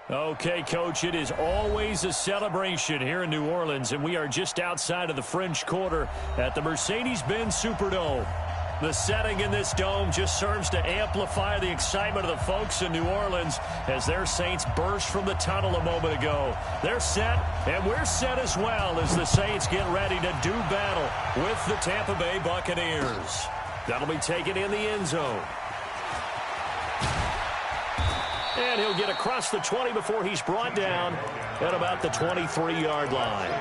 Okay, Coach, it is always a celebration here in New Orleans, and we are just outside of the French Quarter at the Mercedes-Benz Superdome. The setting in this dome just serves to amplify the excitement of the folks in New Orleans as their Saints burst from the tunnel a moment ago. They're set, and we're set as well as the Saints get ready to do battle with the Tampa Bay Buccaneers. That'll be taken in the end zone. And he'll get across the 20 before he's brought down at about the 23-yard line.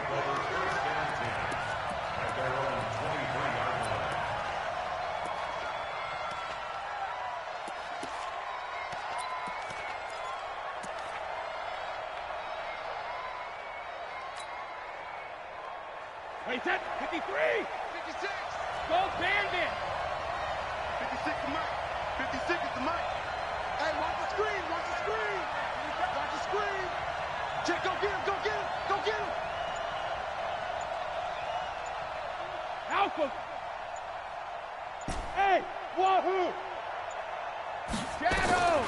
Wait, that 53, 56, go Bandit. 56 is Mike. 56 is the Mike. Hey, watch the screen, watch the screen. Watch the screen. Check, go get him, go get him, go get him. Alpha. Hey, wahoo. Shadow.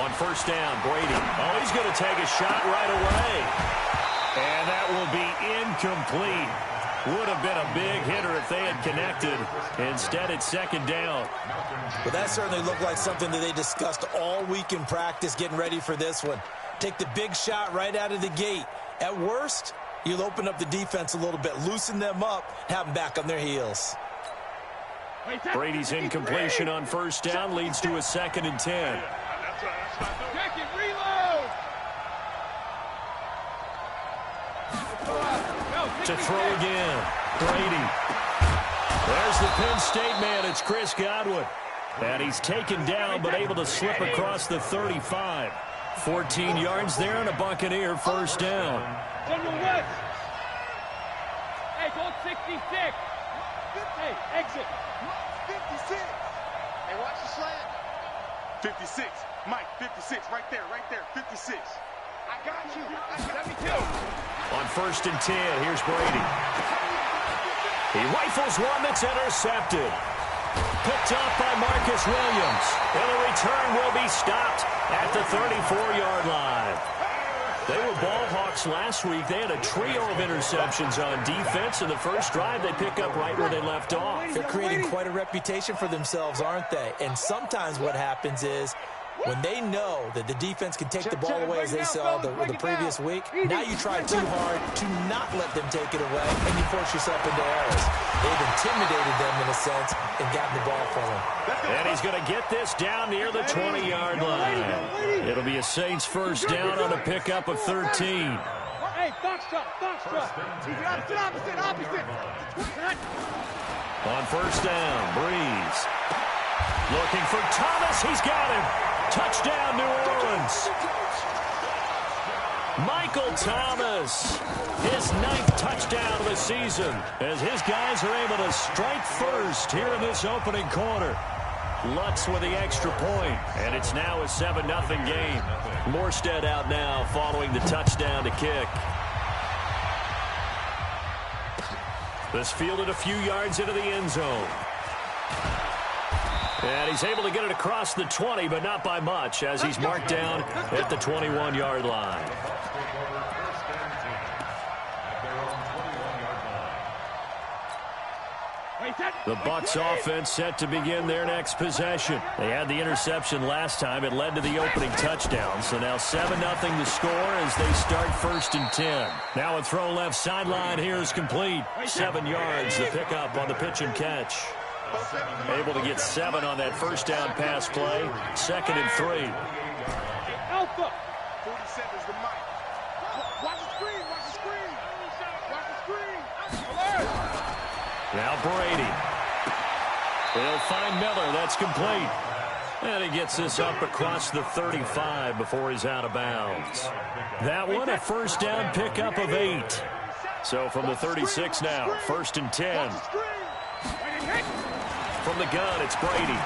On first down, Brady. Oh, he's going to take a shot right away. And that will be incomplete. Would have been a big hitter if they had connected. Instead, it's second down. But that certainly looked like something that they discussed all week in practice getting ready for this one. Take the big shot right out of the gate. At worst, you'll open up the defense a little bit, loosen them up, have them back on their heels. Brady's incompletion on first down leads to a 2nd and 10. Second reload. To throw again. Brady. There's the Penn State man. It's Chris Godwin. And he's taken down but able to slip across the 35. 14 yards there and a Buccaneer first down. General West. Hey, go 66. Hey, exit. 56. Hey, watch the slant. 56. Mike, 56. Right there, 56. I got you. Let me kill. On first and 10, here's Brady. He rifles one that's intercepted. Picked off by Marcus Williams. And the return will be stopped at the 34-yard line. They were ball hawks last week. They had a trio of interceptions on defense. In the first drive, they pick up right where they left off. They're creating quite a reputation for themselves, aren't they? And sometimes what happens is when they know that the defense can take the ball away, as they saw the previous week, now you try too hard to not let them take it away, and you force yourself into errors. They've intimidated them, in a sense, and gotten the ball from them. And he's going to get this down near the 20-yard line. It'll be a Saints first down on a pickup of 13. Hey, foxtrot. Opposite. On first down, Breeze. Looking for Thomas. He's got him. Touchdown, New Orleans. Michael Thomas, his 9th touchdown of the season, as his guys are able to strike first here in this opening quarter. Lutz with the extra point, and it's now a 7-0 game. Morstead out now following the touchdown to kick. This fielded a few yards into the end zone. And he's able to get it across the 20, but not by much, as he's marked down at the 21-yard line. The Bucs offense set to begin their next possession. They had the interception last time. It led to the opening touchdown. So now 7-0 the score as they start first and 10. Now a throw left sideline here is complete. 7 yards, the pickup on the pitch and catch. Able to get 7 on that first down pass play. 2nd and 3. Alpha. 47 is the mic. Watch the screen. Watch the screen. Watch the screen. Alert. Now Brady. They'll find Miller. That's complete. And he gets this up across the 35 before he's out of bounds. That one, a first down pickup of 8. So from the 36 now, 1st and 10. From the gun, it's Brady.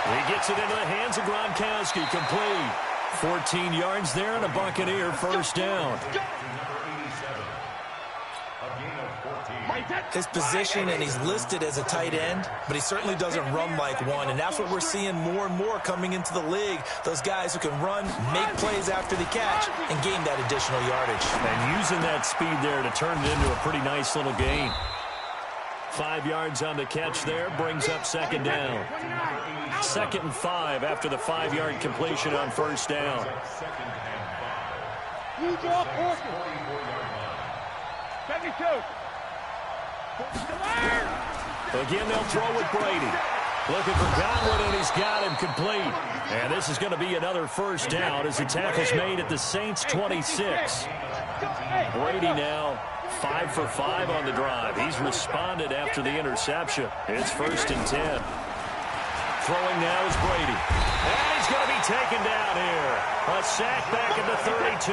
He gets it into the hands of Gronkowski, complete. 14 yards there and a Buccaneer first down. Mike his position, and he's listed as a tight end, but he certainly doesn't run like one, and that's what we're seeing more and more coming into the league. Those guys who can run, make plays after the catch, and gain that additional yardage. And using that speed there to turn it into a pretty nice little gain. 5 yards on the catch there, brings up second down. 2nd and 5 after the 5-yard completion on first down. Again, they'll throw with Brady. Looking for Godwin, and he's got him complete. And this is going to be another first down as the tackle's made at the Saints' 26. Brady now 5 for 5 on the drive. He's responded after the interception. It's 1st and 10. Throwing now is Brady. And he's going to be taken down here. A sack back at the 32.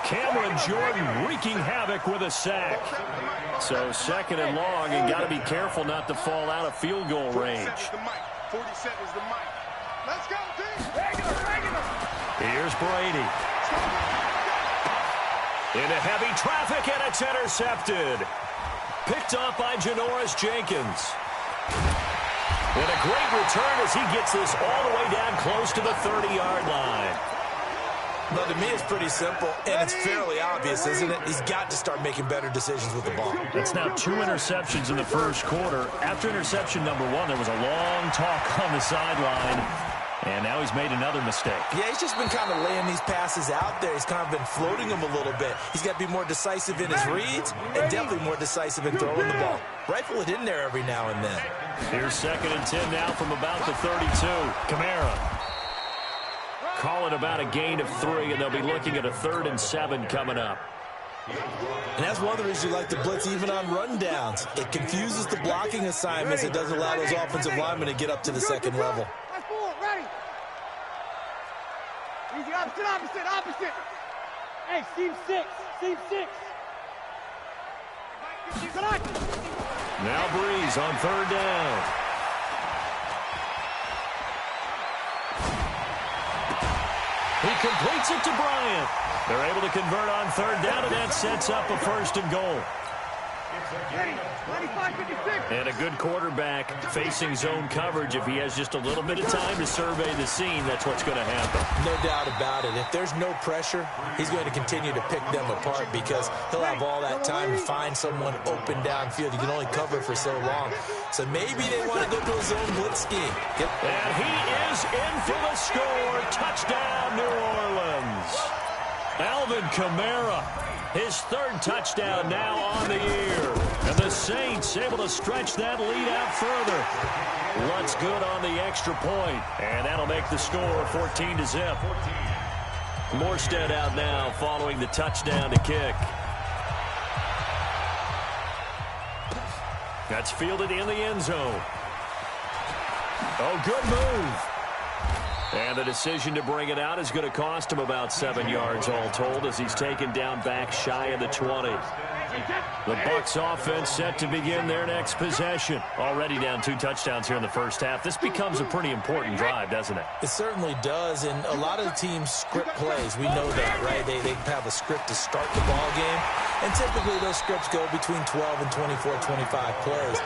Cameron Jordan wreaking havoc with a sack. So 2nd and long, and got to be careful not to fall out of field goal range. 40 seconds to Mike. Let's go, team. Here's Brady. Into heavy traffic, and it's intercepted. Picked off by Janoris Jenkins. And a great return as he gets this all the way down close to the 30-yard line. Well, to me, it's pretty simple, and it's fairly obvious, isn't it? He's got to start making better decisions with the ball. That's now 2 interceptions in the first quarter. After interception number 1, there was a long talk on the sideline, and now he's made another mistake. Yeah, he's just been kind of laying these passes out there. He's kind of been floating them a little bit. He's got to be more decisive in his reads and definitely more decisive in throwing the ball. Rifle it in there every now and then. Here's 2nd and 10 now from about the 32. Kamara. Call it about a gain of 3, and they'll be looking at a 3rd and 7 coming up. And that's one of the reasons you like to blitz even on rundowns. It confuses the blocking assignments. It doesn't allow those offensive linemen to get up to the second level. Easy, opposite. Hey, seam 6. Now Breeze on 3rd down. He completes it to Bryant. They're able to convert on 3rd down, and that sets up a 1st and goal. And a good quarterback facing zone coverage. If he has just a little bit of time to survey the scene, that's what's going to happen. No doubt about it. If there's no pressure, he's going to continue to pick them apart because he'll have all that time to find someone open downfield. You can only cover for so long. So maybe they want to go to a zone blitz scheme. Yep. And he is in for the score. Touchdown, New Orleans. Alvin Kamara, his 3rd touchdown now on the year. And the Saints able to stretch that lead out further. Lutz good on the extra point, and that'll make the score 14-0. Morstead out now following the touchdown to kick. That's fielded in the end zone. Oh, good move. And the decision to bring it out is going to cost him about 7 yards all told as he's taken down back shy of the 20. The Bucs offense set to begin their next possession. Already down 2 touchdowns here in the first half. This becomes a pretty important drive, doesn't it? It certainly does, and a lot of the teams script plays. We know that, right? They have a script to start the ball game, and typically those scripts go between 12 and 24, 25 plays.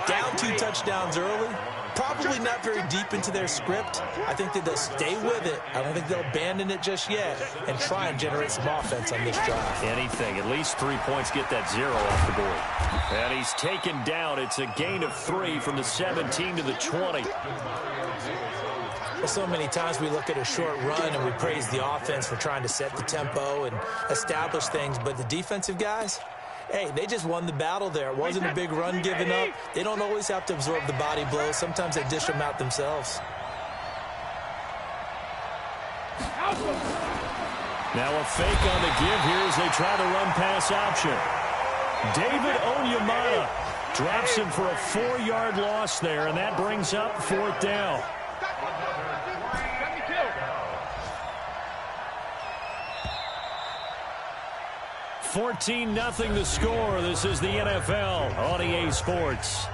Down 2 touchdowns early. Probably not very deep into their script. I think that they'll stay with it. I don't think they'll abandon it just yet and try and generate some offense on this drive. Anything. At least 3 points, get that 0 off the board. And he's taken down. It's a gain of 3 from the 17 to the 20. Well, so many times we look at a short run and we praise the offense for trying to set the tempo and establish things, but the defensive guys, hey, they just won the battle there. It wasn't a big run given up. They don't always have to absorb the body blows. Sometimes they dish them out themselves. Now a fake on the give here as they try to run pass option. David Onyemata drops him for a 4-yard loss there, and that brings up 4th down. $14-0 the score. This is the NFL on EA Sports.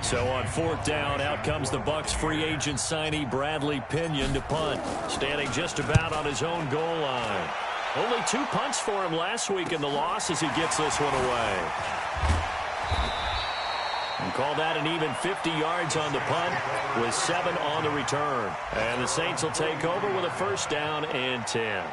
So on 4th down, out comes the Bucs free agent signee Bradley Pinion to punt, standing just about on his own goal line. Only 2 punts for him last week in the loss as he gets this one away. And call that an even 50 yards on the punt with 7 on the return. And the Saints will take over with a first down and 10.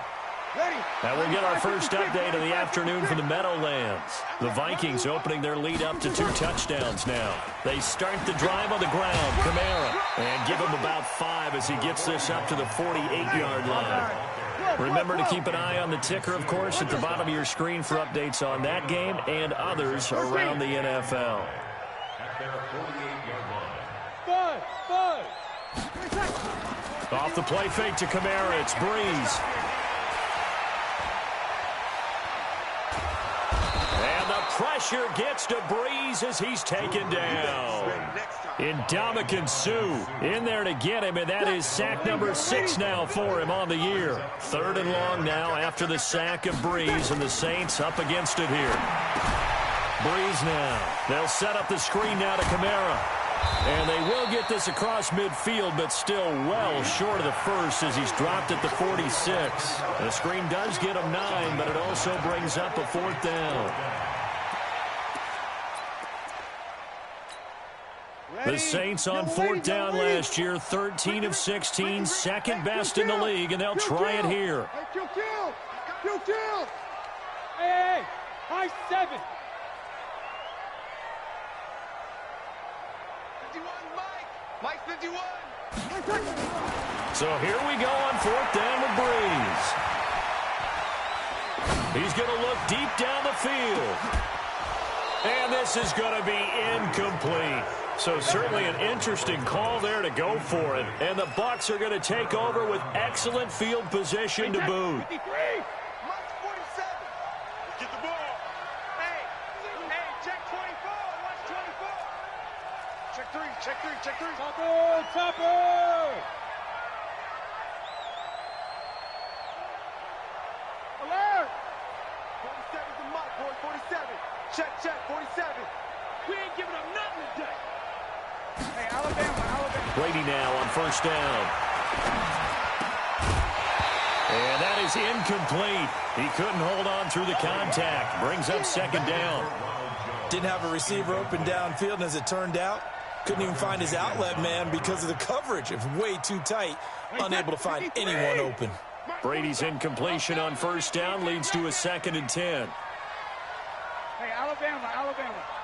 Now we'll get our first update of the afternoon from the Meadowlands. The Vikings opening their lead up to 2 touchdowns now. They start the drive on the ground, Kamara, and give him about 5 as he gets this up to the 48-yard line. Remember to keep an eye on the ticker, of course, at the bottom of your screen for updates on that game and others around the NFL. Off the play fake to Kamara, it's Breeze. And the pressure gets to Breeze as he's taken down. Ndamukong Suh in there to get him, and that is sack number 6 now for him on the year. 3rd and long now after the sack of Breeze, and the Saints up against it here. Breeze now. They'll set up the screen now to Kamara. And they will get this across midfield, but still well short of the first as he's dropped at the 46. The screen does get him 9, but it also brings up a 4th down. The Saints on 4th down last year, 13 of 16, second best in the league, and they'll try it here. Hey, high 7. 51, Mike 51. So here we go on 4th down with Breeze. He's going to look deep down the field. And this is going to be incomplete. So certainly an interesting call there to go for it. And the Bucs are going to take over with excellent field position to boot. 53. Mike's 47. Get the ball. Hey, check 24. Watch 24. Check 3. Topper. Alert. 47's the Mike, boy. 47. Check, 47. We ain't giving up nothing today. Hey, Alabama. Brady now on 1st down. And that is incomplete. He couldn't hold on through the contact. Brings up 2nd down. Didn't have a receiver open downfield, and as it turned out, couldn't even find his outlet man because of the coverage. It was way too tight, unable to find anyone open. Brady's incompletion on 1st down leads to a 2nd and 10. Hey, Alabama.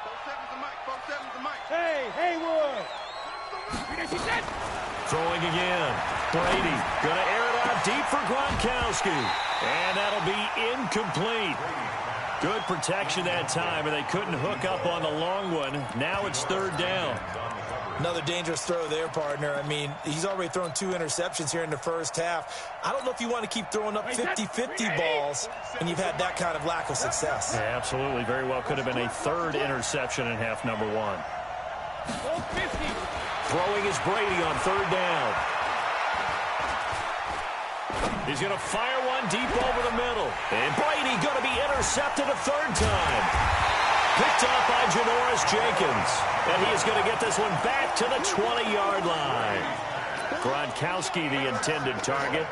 47's the Mike. Hey, Haywood. Throwing again. Brady going to air it out deep for Gronkowski. And that'll be incomplete. Good protection that time, and they couldn't hook up on the long one. Now it's 3rd down. Another dangerous throw there, partner. I mean, he's already thrown 2 interceptions here in the first half. I don't know if you want to keep throwing up 50-50 balls when you've had that kind of lack of success. Yeah, absolutely. Very well could have been a 3rd interception in half number 1. Throwing is Brady on 3rd down. He's going to fire one deep over the middle. And Brady going to be intercepted a 3rd time. Picked up by Janoris Jenkins. And he is going to get this one back to the 20-yard line. Gronkowski, the intended target.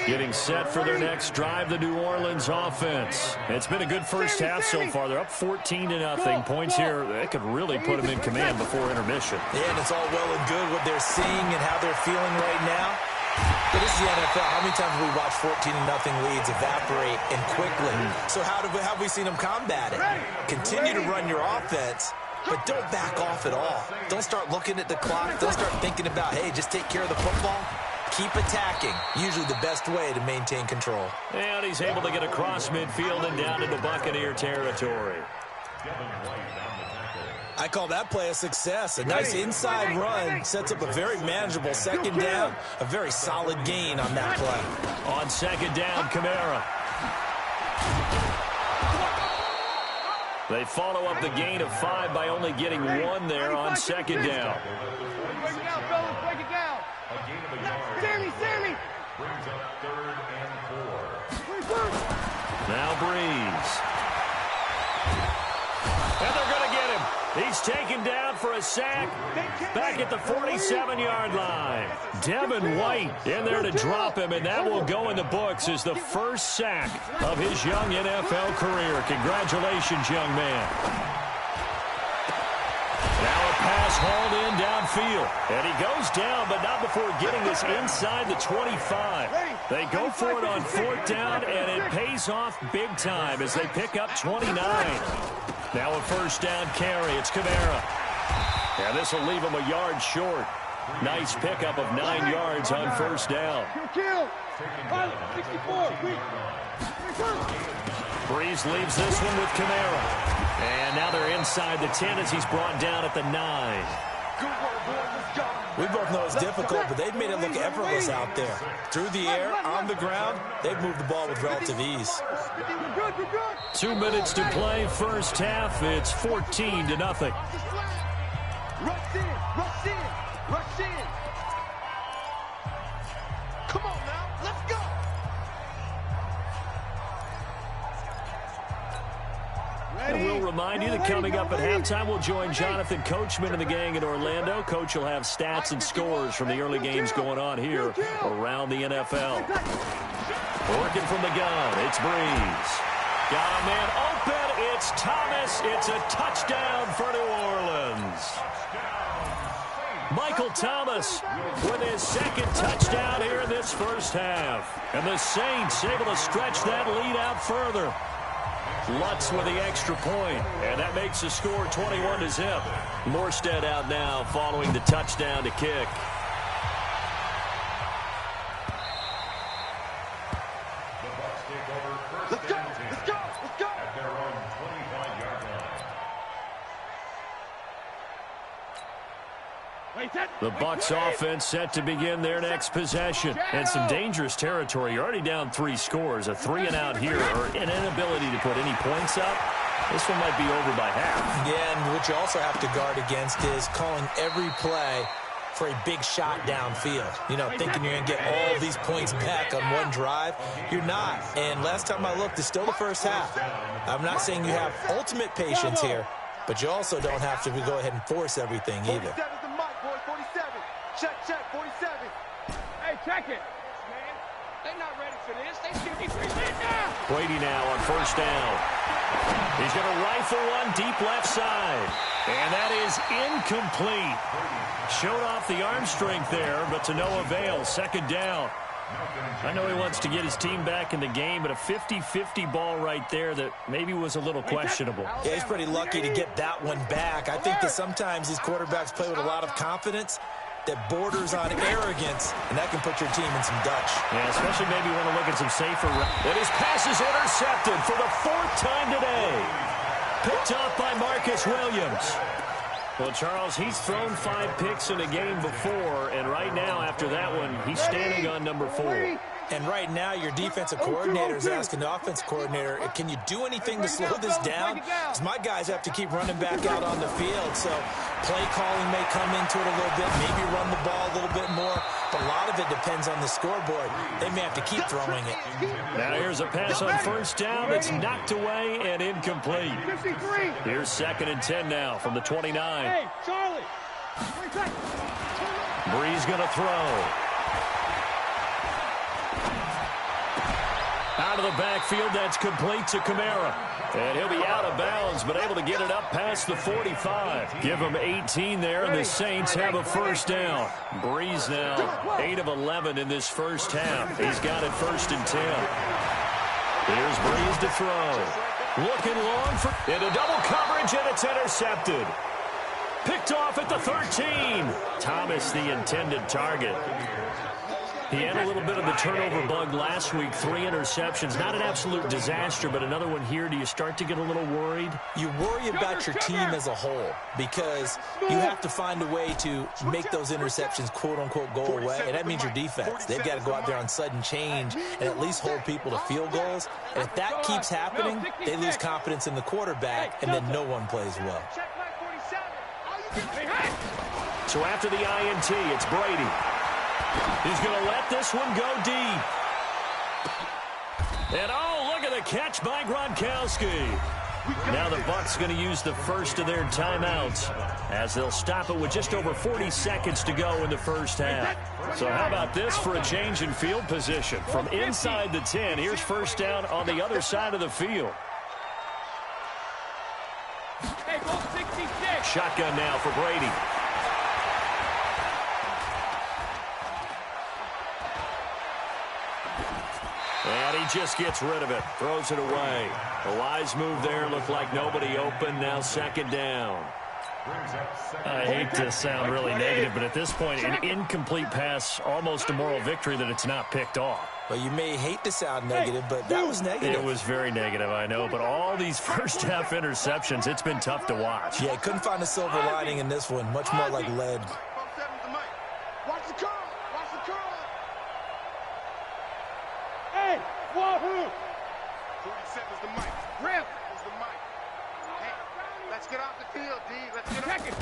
Getting set for their next drive, the New Orleans offense. It's been a good first half so far. They're up 14-0. Points here, they could really put them in command before intermission. Yeah, and it's all well and good what they're seeing and how they're feeling right now. But this is the NFL. How many times have we watched 14-0 leads evaporate and quickly? So how have we seen them combat it? Continue to run your offense, but don't back off at all. Don't start looking at the clock. Don't start thinking about, hey, just take care of the football. Keep attacking. Usually the best way to maintain control. And he's able to get across midfield and down into Buccaneer territory. I call that play a success. A nice inside run sets up a very manageable 2nd down. A very solid gain on that play. On 2nd down, Kamara. They follow up the gain of 5 by only getting 1 there on 2nd down. Break it down, fellas. Break it down. Sammy. Brings up 3rd and 4. Now Breeze. And they're going to get him. He's taken down for a sack back at the 47-yard line. Devin White in there to drop him, and that will go in the books as the first sack of his young NFL career. Congratulations, young man. Now a pass hauled in downfield. And he goes down, but not before getting this inside the 25. They go for it on 4th down, and it pays off big time as they pick up 29. Now a first down carry. It's Kamara. And this will leave him a yard short. Nice pickup of 9 yards on first down. Breeze leaves this one with Kamara. And now they're inside the 10 as he's brought down at the 9. We both know it's difficult, but they've made it look effortless out there. Through the air, on the ground, they've moved the ball with relative ease. 2 minutes to play, first half. It's 14-0. Rush in, rush in, rush in. Come on now, let's go. And we'll remind you that coming up at halftime, we'll join Jonathan Coachman and the gang in Orlando. Coach will have stats and scores from the early games going on here around the NFL. Working from the gun, it's Breeze. Got a man open, it's Thomas. It's a touchdown for New Orleans. Michael Thomas with his second touchdown here in this first half. And the Saints able to stretch that lead out further. Lutz with the extra point, and that makes the score 21-0. Morstead out now following the touchdown to kick. Let's go, let's go, let's go. At their own 25-yard line. The Bucs offense set to begin their next possession. And some dangerous territory. You're already down 3 scores. A 3-and-out here, or an inability to put any points up. This one might be over by half. Yeah, and what you also have to guard against is calling every play for a big shot downfield. You know, thinking you're going to get all these points back on one drive. You're not. And last time I looked, it's still the first half. I'm not saying you have ultimate patience here, but you also don't have to go ahead and force everything either. 47's the mic, boy, 47. Check, 47. Hey, check it. Man, they're not ready for this. They should be right now. Brady now on first down. He's going to rifle one deep left side. And that is incomplete. Showed off the arm strength there, but to no avail. Second down. I know he wants to get his team back in the game, but a 50-50 ball right there that maybe was a little questionable. Yeah, he's pretty lucky to get that one back. I think that sometimes these quarterbacks play with a lot of confidence that borders on arrogance, and that can put your team in some Dutch. Yeah, especially maybe want to look at some safer. And his pass is intercepted for the 4th time today. Picked off by Marcus Williams. Well, Charles, he's thrown 5 picks in a game before, and right now, after that one, he's standing on number 4. And right now, your defensive coordinator is asking the offensive coordinator, can you do anything to slow this down? Because my guys have to keep running back out on the field. So play calling may come into it a little bit, maybe run the ball a little bit more. But a lot of it depends on the scoreboard. They may have to keep throwing it. Now here's a pass on first down. It's knocked away and incomplete. Here's 2nd and 10 now from the 29. Hey, Charlie. Breeze going to throw. Out of the backfield, that's complete to Kamara. And he'll be out of bounds, but able to get it up past the 45. Give him 18 there, and the Saints have a first down. Breeze now 8 of 11 in this first half. He's got it 1st and 10. Here's Breeze to throw. Looking long for into double coverage, and it's intercepted. Picked off at the 13. Thomas, the intended target. He had a little bit of the turnover bug last week, 3 interceptions. Not an absolute disaster, but another one here. Do you start to get a little worried? You worry about your team as a whole because you have to find a way to make those interceptions, quote-unquote, go away, and that means your defense. They've got to go out there on sudden change and at least hold people to field goals. And if that keeps happening, they lose confidence in the quarterback, and then no one plays well. So after the INT, it's Brady. He's going to let this one go deep. And, oh, look at the catch by Gronkowski. Now the Bucs going to use the first of their timeouts as they'll stop it with just over 40 seconds to go in the first half. So how about this for a change in field position? From inside the 10, here's first down on the other side of the field. Shotgun now for Brady. And he just gets rid of it. Throws it away. A wise move there. Looked like nobody open. Now second down. I hate to sound really negative, but at this point, an incomplete pass, almost a moral victory that it's not picked off. Well, you may hate to sound negative, but that was negative. It was very negative, I know. But all these first-half interceptions, it's been tough to watch. Yeah, couldn't find a silver lining in this one. Much more like lead. Watch the curl. Watch the curl. Hey, wahoo! 40 seconds to Mike. Rip is the Mike. Hey, let's get off the field, D. Let's get it.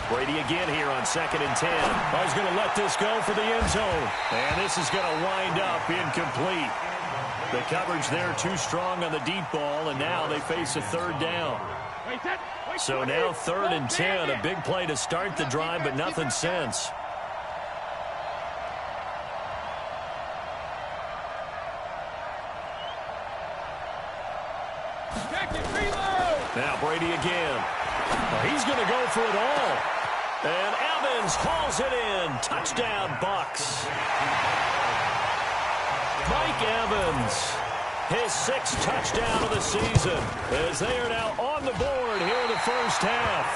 Brady again here on 2nd and 10. Oh, he's going to let this go for the end zone. And this is going to wind up incomplete. The coverage there too strong on the deep ball, and now they face a third down. So now 3rd and 10, a big play to start the drive, but nothing since. Now Brady again. He's going to go for it all. And Evans hauls it in. Touchdown, Bucs. Mike Evans, his 6th touchdown of the season, as they are now on the board here in the first half.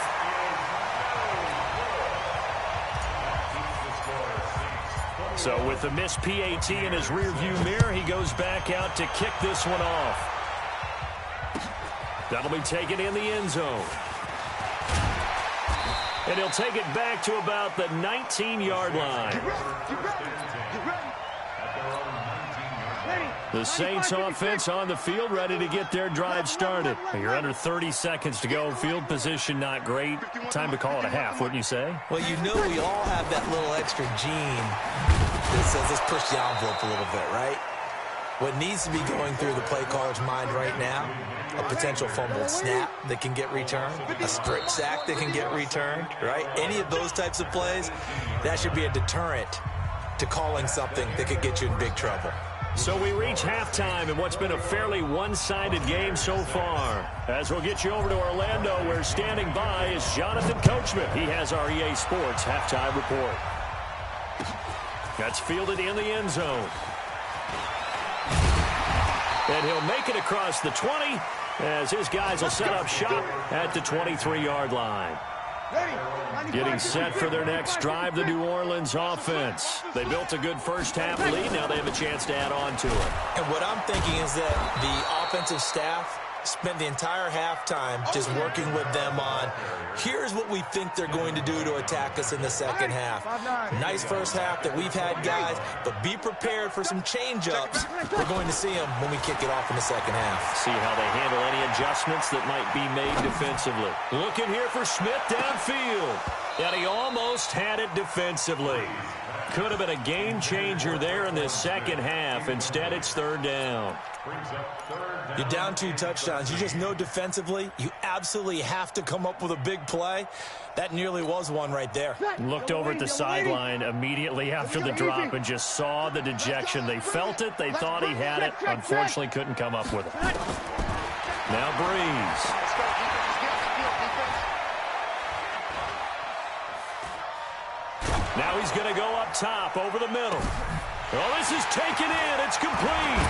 So with the missed PAT in his rearview mirror, he goes back out to kick this one off. That'll be taken in the end zone. And he'll take it back to about the 19-yard line. The Saints offense on the field, ready to get their drive started. You're under 30 seconds to go. Field position not great. Time to call it a half, wouldn't you say? Well, you know we all have that little extra gene that says let's push the envelope a little bit, right? What needs to be going through the play caller's mind right now, a potential fumbled snap that can get returned, a strip sack that can get returned, right? Any of those types of plays, that should be a deterrent to calling something that could get you in big trouble. So we reach halftime in what's been a fairly one-sided game so far. As we'll get you over to Orlando, where standing by is Jonathan Coachman. He has our EA Sports halftime report. That's fielded in the end zone. And he'll make it across the 20 as his guys will set up shop at the 23-yard line. Getting set for their next drive, the New Orleans offense. They built a good first-half lead. Now they have a chance to add on to it. And what I'm thinking is that the offensive staff spent the entire halftime just working with them on, here's what we think they're going to do to attack us in the second half. Nice first half that we've had, guys, but be prepared for some change-ups. We're going to see them when we kick it off in the second half. See how they handle any adjustments that might be made defensively. Looking here for Smith downfield. And he almost had it defensively. Could have been a game changer there in this second half. Instead, it's 3rd down. You're down 2 touchdowns. You just know defensively you absolutely have to come up with a big play. That nearly was one right there. Looked over at the sideline immediately after the drop and just saw the dejection. They felt it. They thought he had it. Unfortunately, couldn't come up with it. Now Breeze. Now he's going to go up top over the middle. Oh, this is taken in. It's complete.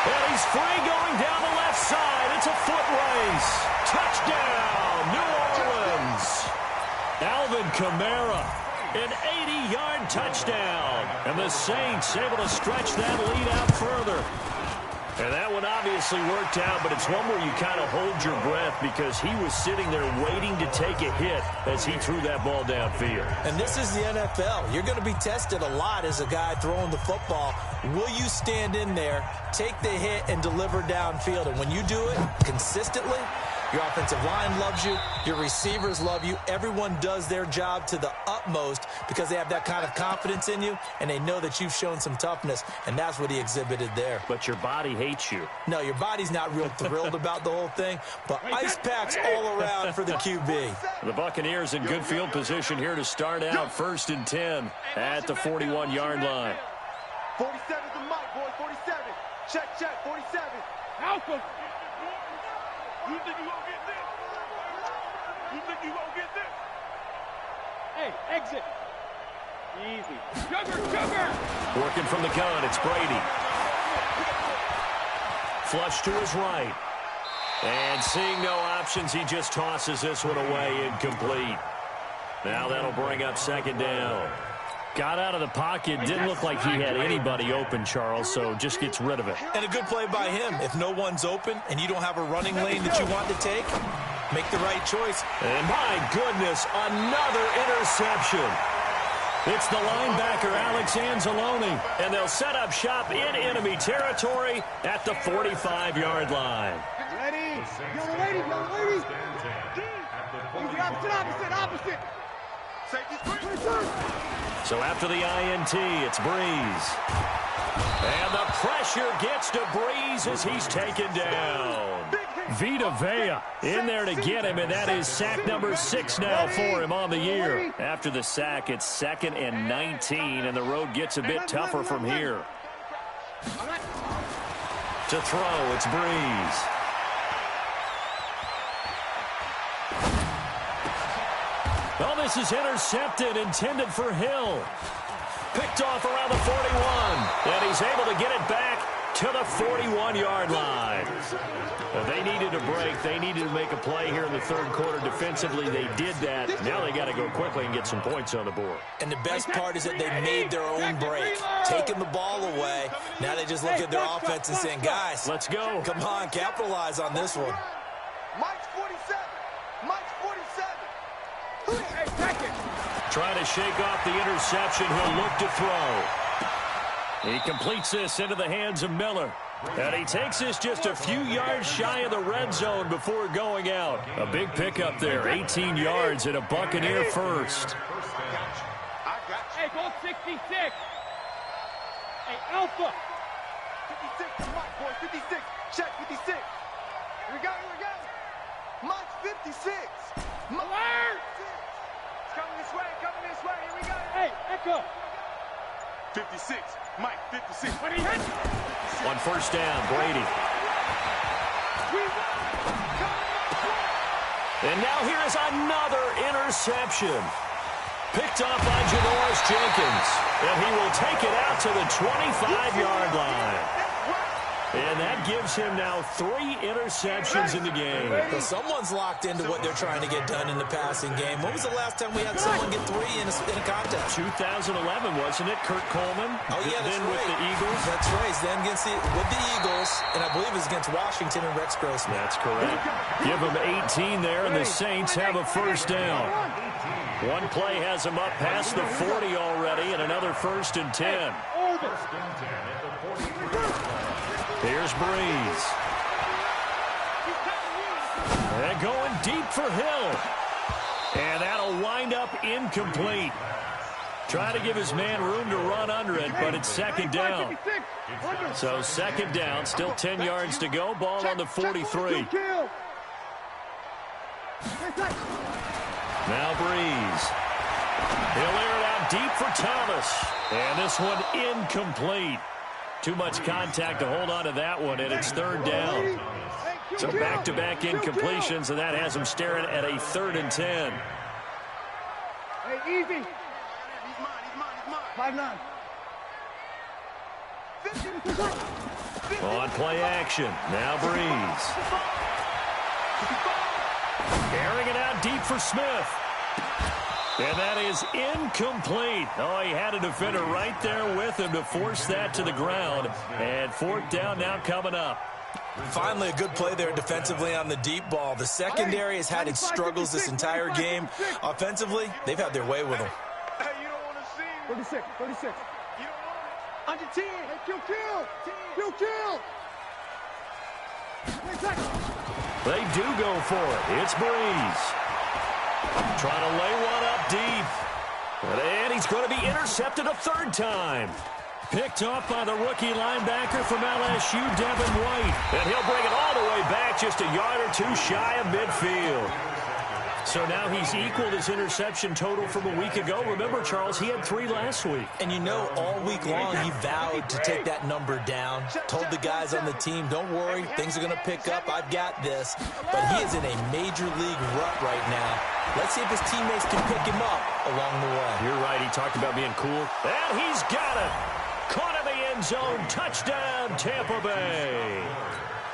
And he's free going down the left side. It's a foot race. Touchdown, New Orleans. Alvin Kamara, an 80-yard touchdown. And the Saints able to stretch that lead out further. And that one obviously worked out, but it's one where you kind of hold your breath because he was sitting there waiting to take a hit as he threw that ball downfield. And this is the NFL. You're going to be tested a lot as a guy throwing the football. Will you stand in there, take the hit, and deliver downfield? And when you do it consistently, your offensive line loves you, your receivers love you, everyone does their job to the utmost because they have that kind of confidence in you, and they know that you've shown some toughness, and that's what he exhibited there. But your body hates you. No, your body's not real thrilled about the whole thing, but ice packs all around for the QB. The Buccaneers in good field position here to start out 1st and 10 at the 41-yard line. 47 is the mic, boy. 47. Check, 47. Alpha. You think you won't get this? You think you won't get this? Hey, exit. Easy. Sugar. Working from the gun, it's Brady. Flush to his right. And seeing no options, he just tosses this one away, incomplete. Now that'll bring up 2nd down. Got out of the pocket, didn't look like he had anybody open, Charles, so just gets rid of it. And a good play by him. If no one's open and you don't have a running lane that you want to take, make the right choice. And my goodness, another interception. It's the linebacker, Alex Anzalone, and they'll set up shop in enemy territory at the 45-yard line. Ready? Young lady. Opposite. So after the INT, it's Breeze. And the pressure gets to Breeze as he's taken down. Vita Vea in there to get him, and that is sack number 6 now for him on the year. After the sack, it's 2nd and 19, and the road gets a bit tougher from here. To throw, it's Breeze. Oh, this is intercepted, intended for Hill. Picked off around the 41, and he's able to get it back to the 41-yard line. They needed a break. They needed to make a play here in the 3rd quarter. Defensively, they did that. Now they got to go quickly and get some points on the board. And the best part is that they made their own break, taking the ball away. Now they just look at their offense and saying, guys, let's go. Come on, capitalize on this one. Mike's 47. Trying to shake off the interception. He'll look to throw. He completes this into the hands of Miller. And he takes this just a few yards shy of the red zone before going out. A big pickup there, 18 yards and a Buccaneer first. Hey, go 66. Hey, Alpha. 56, Mike, boy, 56. Check, 56. Here we go. Mike's 56. Alert! It's coming this way. Here we go. Hey, Echo. 56. Mike, 56. What he hit? On 1st down, Brady. And now here is another interception. Picked off by Janoris Jenkins. And he will take it out to the 25-yard line. And that gives him now 3 interceptions in the game. Well, someone's locked into what they're trying to get done in the passing game. When was the last time we had someone get 3 in a contest? 2011, wasn't it? Kurt Coleman. Oh, yeah, that's then right. with the Eagles. That's right. Then with the Eagles, and I believe it was against Washington and Rex Grossman. That's correct. Give them 18 there, and the Saints have a 1st down. One play has them up past the 40 already, and another 1st and 10. Here's Breeze. And going deep for Hill. And that'll wind up incomplete. Trying to give his man room to run under it, but it's 2nd down. So 2nd down, still 10 yards to go. Ball on the 43. Now Breeze. He'll air it out deep for Thomas. And this one incomplete. Too much contact to hold on to that one, and it's 3rd down. So back-to-back incompletions, and that has him staring at a 3rd and 10. Hey, easy. He's mine. 5-9. On play action. Now Breeze. Airing it out deep for Smith. And that is incomplete. Oh, he had a defender right there with him to force that to the ground. And 4th down now coming up. Finally, a good play there defensively on the deep ball. The secondary has had its struggles this entire game. Offensively, they've had their way with them. Hey, you don't want to see 36. You don't want it. Under 10. Hey, kill. They do go for it. It's Breeze. Trying to lay one up deep. And he's going to be intercepted a third time. Picked off by the rookie linebacker from LSU, Devin White. And he'll bring it all the way back, just a yard or two shy of midfield. So now he's equaled his interception total from a week ago. Remember, Charles, he had 3 last week. And you know, all week long he vowed to take that number down. Told the guys on the team, don't worry, things are going to pick up. I've got this. But he is in a major league rut right now. Let's see if his teammates can pick him up along the way. You're right. He talked about being cool. And he's got it. Caught in the end zone. Touchdown, Tampa Bay.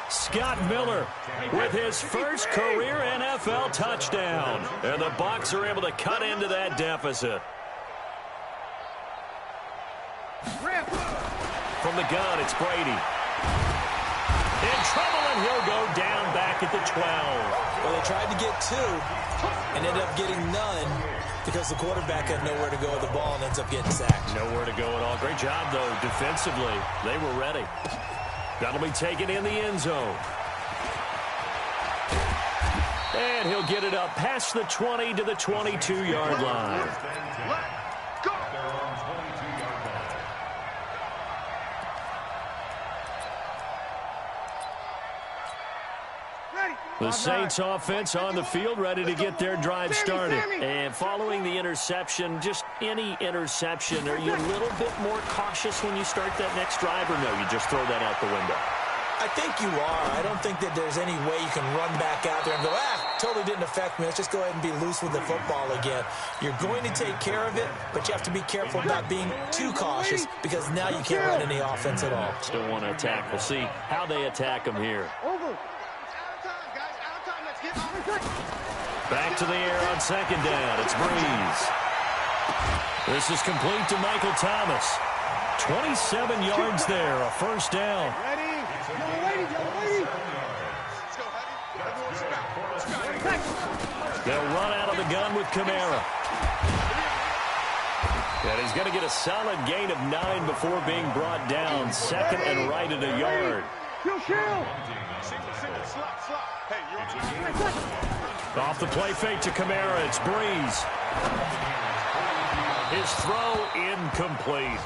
Scott Miller with his first career NFL touchdown. And the Bucs are able to cut into that deficit. From the gun, it's Brady. In trouble, and he'll go down back at the 12. Well, they tried to get 2 and ended up getting none because the quarterback had nowhere to go with the ball and ends up getting sacked. Nowhere to go at all. Great job, though, defensively. They were ready. That'll be taken in the end zone. And he'll get it up past the 20 to the 22-yard line. The Saints offense on the field, ready to get their drive started. And following the interception, just any interception, are you a little bit more cautious when you start that next drive, or no, you just throw that out the window? I think you are. I don't think that there's any way you can run back out there and go, totally didn't affect me. Let's just go ahead and be loose with the football again. You're going to take care of it, but you have to be careful about being too cautious because now you can't run any offense at all. Still want to attack. We'll see how they attack them here. Back to the air on second down. It's Breeze. This is complete to Michael Thomas. 27 yards there, a first down. They'll run out of the gun with Kamara. And he's going to get a solid gain of 9 before being brought down. Second and right at a yard. Off the play fake to Kamara, it's Breeze. His throw incomplete.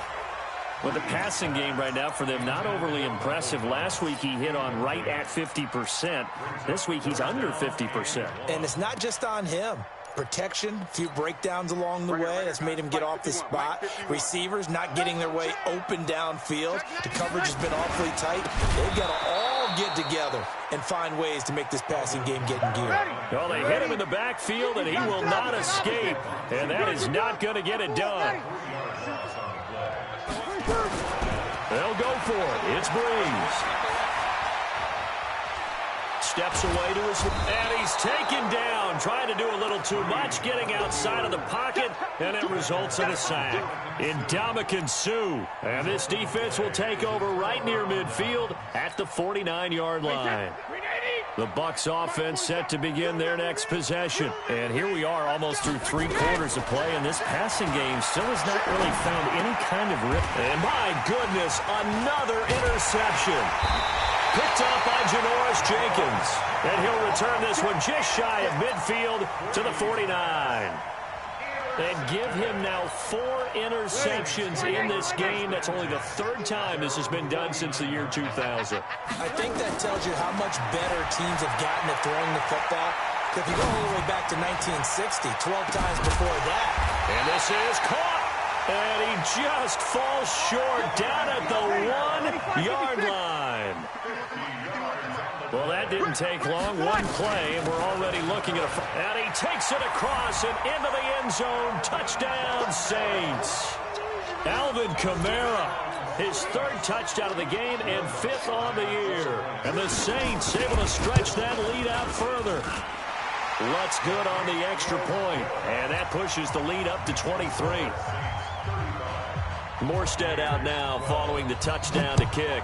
Well, the passing game right now for them, not overly impressive. Last week he hit on right at 50%. This week he's under 50%. And it's not just on him. Protection, a few breakdowns along the way. That's made him get off the spot. Receivers not getting their way open downfield. The coverage has been awfully tight. They've got to all get together and find ways to make this passing game get in gear. Well, they hit him in the backfield, and he will not escape. And that is not going to get it done. They'll go for it. It's Breeze. Steps away to his, and he's taken down, trying to do a little too much, getting outside of the pocket, and it results in a sack. Ndamukong Suh, and this defense will take over right near midfield at the 49-yard line. The Bucs offense set to begin their next possession. And here we are almost through 3 quarters of play, and this passing game still has not really found any kind of rhythm. And my goodness, another interception. Picked up by Janoris Jenkins. And he'll return this one just shy of midfield to the 49. And give him now 4 interceptions in this game. That's only the 3rd time this has been done since the year 2000. I think that tells you how much better teams have gotten at throwing the football. If you go all the way back to 1960, 12 times before that. And this is caught. And he just falls short down at the 1-yard line. Well, that didn't take long. One play, and we're already looking at a... And he takes it across and into the end zone. Touchdown, Saints. Alvin Kamara, his 3rd touchdown of the game and 5th on the year. And the Saints able to stretch that lead out further. Lutz good on the extra point, and that pushes the lead up to 23. Morstead out now following the touchdown to kick.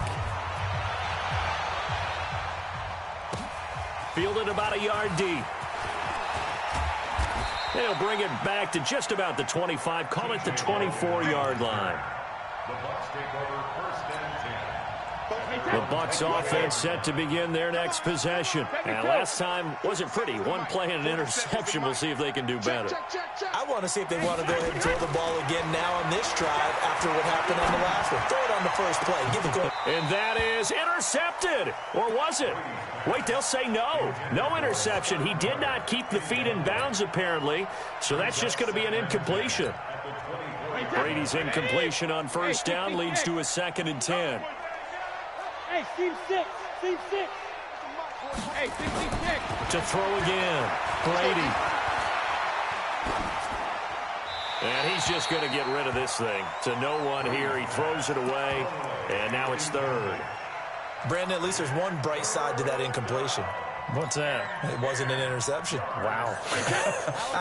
Fielded about a yard deep. They'll bring it back to just about the 25. Call it the 24-yard line. The Bucs take over 1st and 10. The Bucs offense set to begin their next possession. And last time wasn't pretty. One play and an interception. We'll see if they can do better. I want to see if they want to go ahead and throw the ball again now on this drive after what happened on the last one. Throw it on the first play. Give it going. And that is intercepted. Or was it? Wait, they'll say no. No interception. He did not keep the feet in bounds, apparently. So that's just going to be an incompletion. Brady's incompletion on first down leads to a 2nd and 10. Hey, team 6. Team 6. Hey, team 6. To throw again. Brady. And he's just going to get rid of this thing. To no one here. He throws it away. And now it's 3rd. Brandon, at least there's one bright side to that incompletion. What's that? It wasn't an interception. Wow.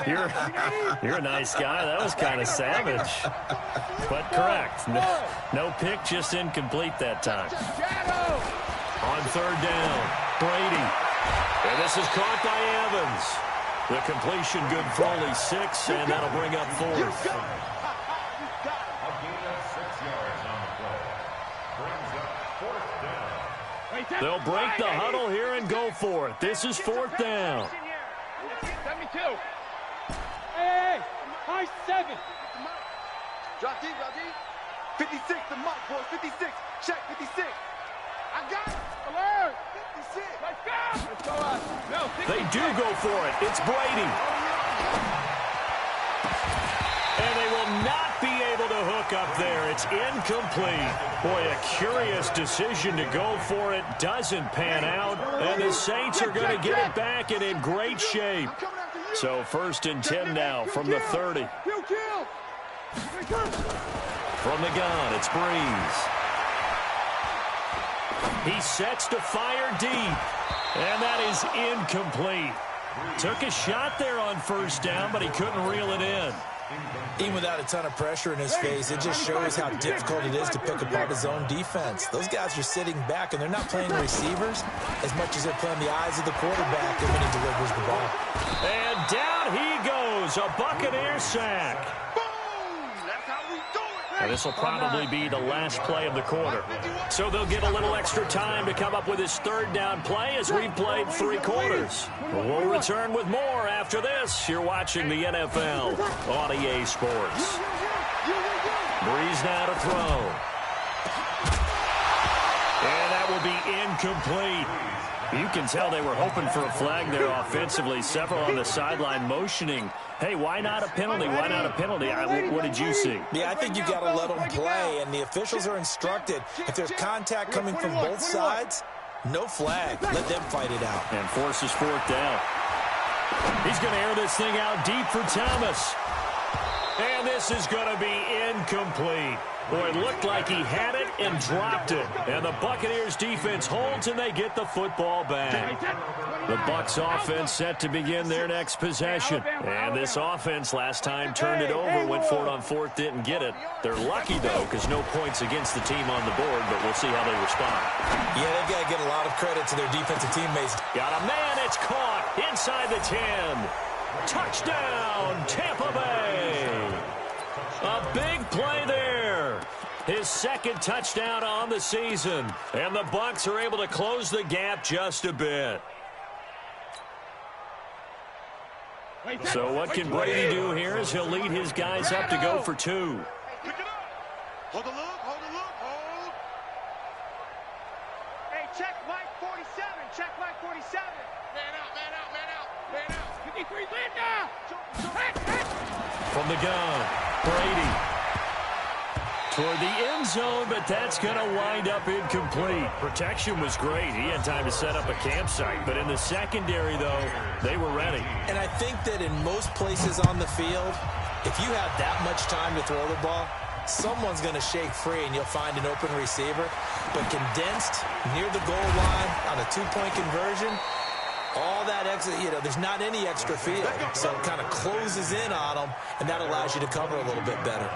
You're a nice guy. That was kind of savage. But correct. No pick, just incomplete that time. On 3rd down, Brady. And this is caught by Evans. The completion good for only 6, and that'll bring up 4th. A gain of 6 yards on the play. Brings up 4th down. They'll break the huddle here and go for it. This is 4th down. 72. Hey, high 7. Drop deep, drop deep. 56, the mark, boys. 56. Check, 56. I got it. Alert. 56. Let's go. Let's go out. No, 56. They do go for it. It's Brady. And they will not be able to hook up there. It's incomplete. Boy, a curious decision to go for it. Doesn't pan out. And the Saints are going to get it back and in great shape. So 1st and 10 now from the 30. From the gun, it's Breeze. He sets to fire deep. And that is incomplete. Took a shot there on 1st down, but he couldn't reel it in. Even without a ton of pressure in his face, it just shows how difficult it is to pick apart his own defense. Those guys are sitting back, and they're not playing receivers as much as they're playing the eyes of the quarterback when he delivers the ball. And down he goes, a Buccaneer sack. And this will probably be the last play of the quarter. So they'll get a little extra time to come up with his 3rd down play as we've played 3 quarters. We'll return with more after this. You're watching the NFL on EA Sports. Breeze now to throw. And that will be incomplete. You can tell they were hoping for a flag there offensively. Several on the sideline motioning. Hey, why not a penalty? Why not a penalty? What did you see? Yeah, I think you got to let them play, and the officials are instructed. If there's contact coming from both sides, no flag. Let them fight it out. And forces 4th down. He's going to air this thing out deep for Thomas. And this is going to be incomplete. Boy, it looked like he had it and dropped it. And the Buccaneers defense holds and they get the football back. The Bucs offense set to begin their next possession. And this offense last time turned it over, went for it on 4th, didn't get it. They're lucky, though, because no points against the team on the board, but we'll see how they respond. Yeah, they've got to get a lot of credit to their defensive teammates. Got a man, it's caught inside the 10. Touchdown, Tampa Bay. A big play there. His 2nd touchdown on the season. And the Bucs are able to close the gap just a bit. So what can Brady do here is he'll lead his guys up to go for 2. Pick it up. Hold the look, hold the look, hold. Hey, check Mike 47. Check Mike 47. Man out, man out, man out, man out. 53, Linda. From the gun, Brady. Toward the end zone, but that's going to wind up incomplete. Protection was great. He had time to set up a campsite. But in the secondary, though, they were ready. And I think that in most places on the field, if you have that much time to throw the ball, someone's going to shake free and you'll find an open receiver. But condensed near the goal line on a 2-point conversion, all that extra, there's not any extra field. So it kind of closes in on them, and that allows you to cover a little bit better.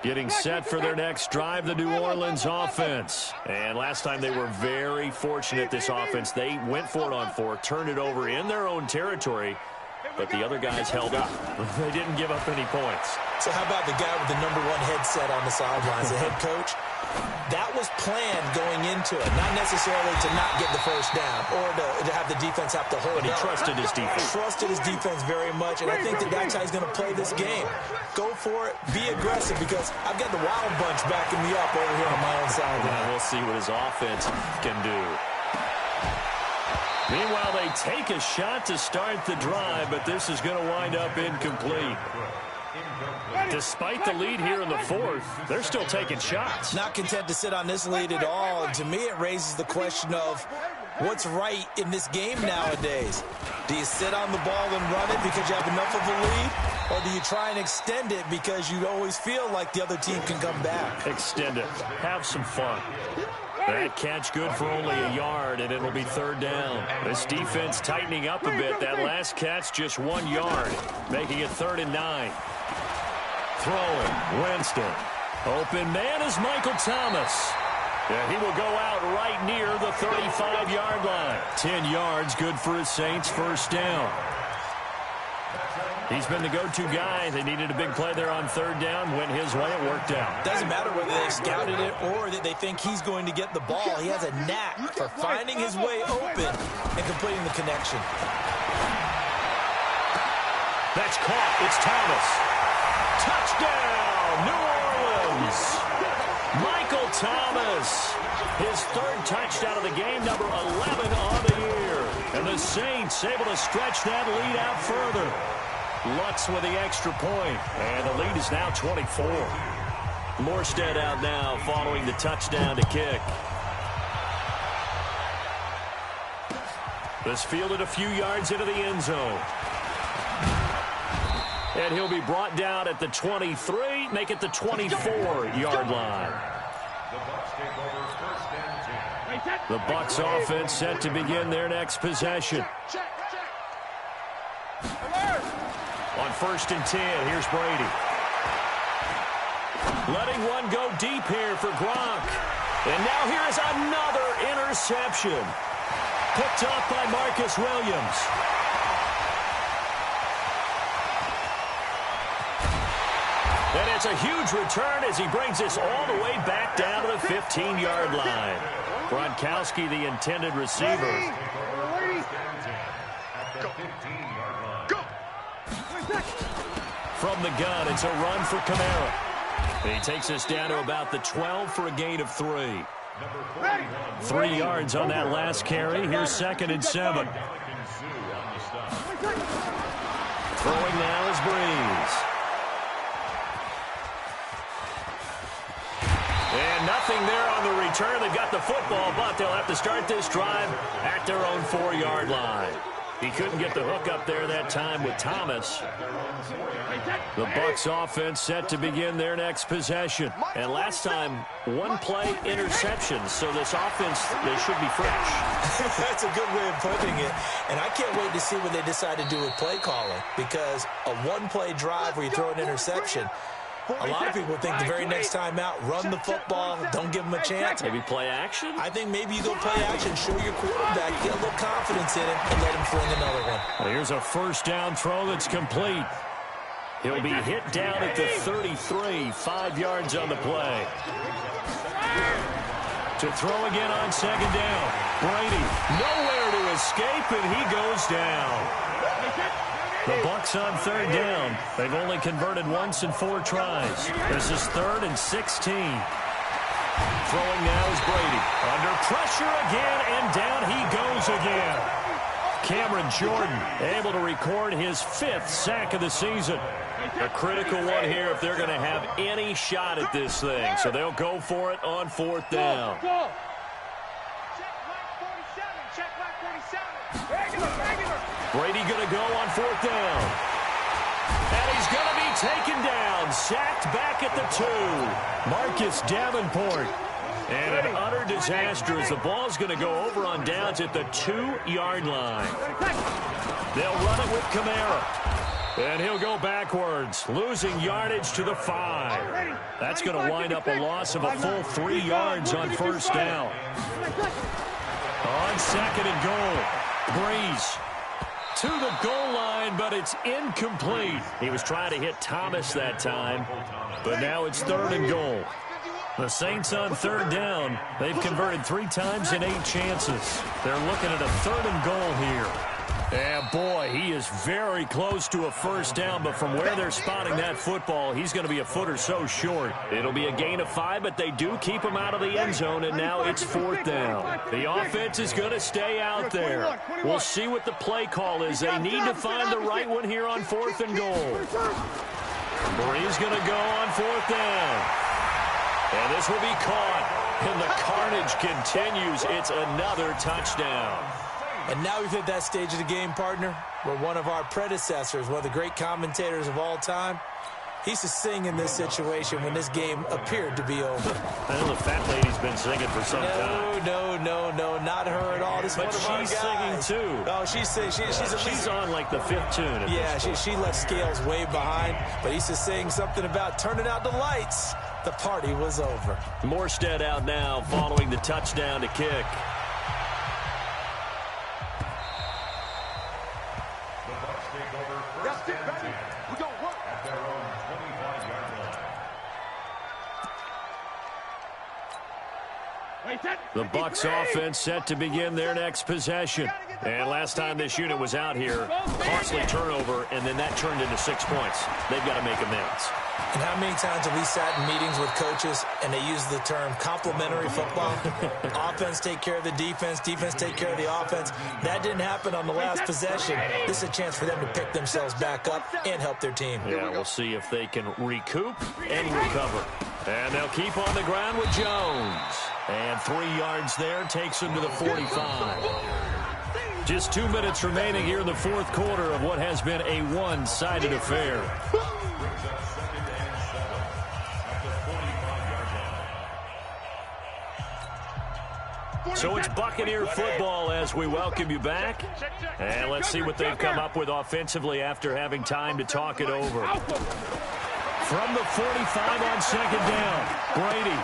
Getting set for their next drive, the New Orleans offense. And last time they were very fortunate, this offense. They went for it on 4, turned it over in their own territory, but the other guys held up. They didn't give up any points. So how about the guy with the #1 headset on the sidelines, the head coach? That was planned going into it, not necessarily to not get the first down or to have the defense have to hold it. He trusted his defense. Trusted his defense very much, and I think that's how he's going to play this game. Go for it, be aggressive, because I've got the Wild Bunch backing me up over here on my own sideline. We'll see what his offense can do. Meanwhile, they take a shot to start the drive, but this is going to wind up incomplete. Despite the lead here in the 4th, they're still taking shots. Not content to sit on this lead at all. And to me, it raises the question of what's right in this game nowadays. Do you sit on the ball and run it because you have enough of a lead? Or do you try and extend it because you always feel like the other team can come back? Extend it. Have some fun. That catch good for only a yard, and it'll be 3rd down. This defense tightening up a bit. That last catch just 1 yard, making it 3rd and 9. Throwing, Winston. Open man is Michael Thomas. Yeah, he will go out right near the 35-yard line. 10 yards, good for his Saints, 1st down. He's been the go-to guy. They needed a big play there on 3rd down. Went his way. It worked out. Doesn't matter whether they scouted it or that they think he's going to get the ball. He has a knack for finding his way open and completing the connection. That's caught. It's Thomas. Touchdown, New Orleans. Michael Thomas. His 3rd touchdown of the game, number 11 on the year. And the Saints able to stretch that lead out further. Lutz with the extra point, and the lead is now 24. Morstead out now following the touchdown to kick. This fielded a few yards into the end zone. And he'll be brought down at the 23, make it the 24-yard line. The Bucs offense set to begin their next possession. On 1st and 10, here's Brady. Letting one go deep here for Gronk. And now here is another interception. Picked up by Marcus Williams. And it's a huge return as he brings this all the way back down to the 15-yard line. Gronkowski, the intended receiver. From the gun, it's a run for Kamara. He takes us down to about the 12 for a gain of 3. 3 yards on that last carry. Here's 2nd and 7. Throwing now is Breeze. And nothing there on the return. They've got the football, but they'll have to start this drive at their own 4-yard line. He couldn't get the hook up there that time with Thomas. The Bucs offense set to begin their next possession. And last time, 1-play interception. So this offense, they should be fresh. That's a good way of putting it. And I can't wait to see what they decide to do with play calling. Because a 1-play drive where you throw an interception, a lot of people think the very next time out, run the football, don't give them a chance. Maybe play action? I think maybe you go play action, show your quarterback, get a little confidence in him, and let him fling another one. Well, here's a 1st down throw that's complete. He'll be hit down at the 33, 5 yards on the play. To throw again on 2nd down. Brady, nowhere to escape, and he goes down. The Bucs on 3rd down. They've only converted once in 4 tries. This is 3rd and 16. Throwing now is Brady. Under pressure again, and down he goes again. Cameron Jordan able to record his 5th sack of the season. A critical one here if they're going to have any shot at this thing. So they'll go for it on 4th down. Brady going to go on 4th down. And he's going to be taken down. Sacked back at the 2. Marcus Davenport. And an utter disaster as the ball's going to go over on downs at the 2-yard line. They'll run it with Kamara. And he'll go backwards, losing yardage to the 5. That's going to wind up a loss of a full 3 yards on first down. On second and goal, Breeze to the goal line, but it's incomplete. He was trying to hit Thomas that time, but now it's third and goal. The Saints on third down. They've converted 3 times in 8 chances. They're looking at a third and goal here. And boy, he is very close to a first down, but from where they're spotting that football, he's going to be a foot or so short. It'll be a gain of 5, but they do keep him out of the end zone, and now it's fourth down. The offense is going to stay out there. We'll see what the play call is. They need to find the right one here on fourth and goal. Bree's going to go on fourth down. And this will be caught, and the carnage continues. It's another touchdown. And now we've hit that stage of the game, partner, where one of our predecessors, one of the great commentators of all time, he used to sing in this situation when this game appeared to be over. I know the fat lady's been singing for some time. No, not her at all. This is but one of our guys. She's singing, too. Oh, she's singing. She's on, like, the 5th tune. Yeah, she left Scales way behind, but he used to sing something about turning out the lights. The party was over. Morstead out now following the touchdown to kick. That's it, baby. We're going to work. At their own 25-yard line. The Bucs offense set to begin their next possession. And last time this unit was out here, costly turnover, and then that turned into 6 points. They've got to make amends. And how many times have we sat in meetings with coaches and they use the term complementary football? Offense take care of the defense, defense take care of the offense. That didn't happen on the last possession. This is a chance for them to pick themselves back up and help their team. Yeah, we'll see if they can recoup and recover. And they'll keep on the ground with Jones. And 3 yards there takes him to the 45. Just 2 minutes remaining here in the fourth quarter of what has been a one-sided affair. So it's Buccaneer football as we welcome you back. And let's see what they've come up with offensively after having time to talk it over. From the 45 on second down, Brady.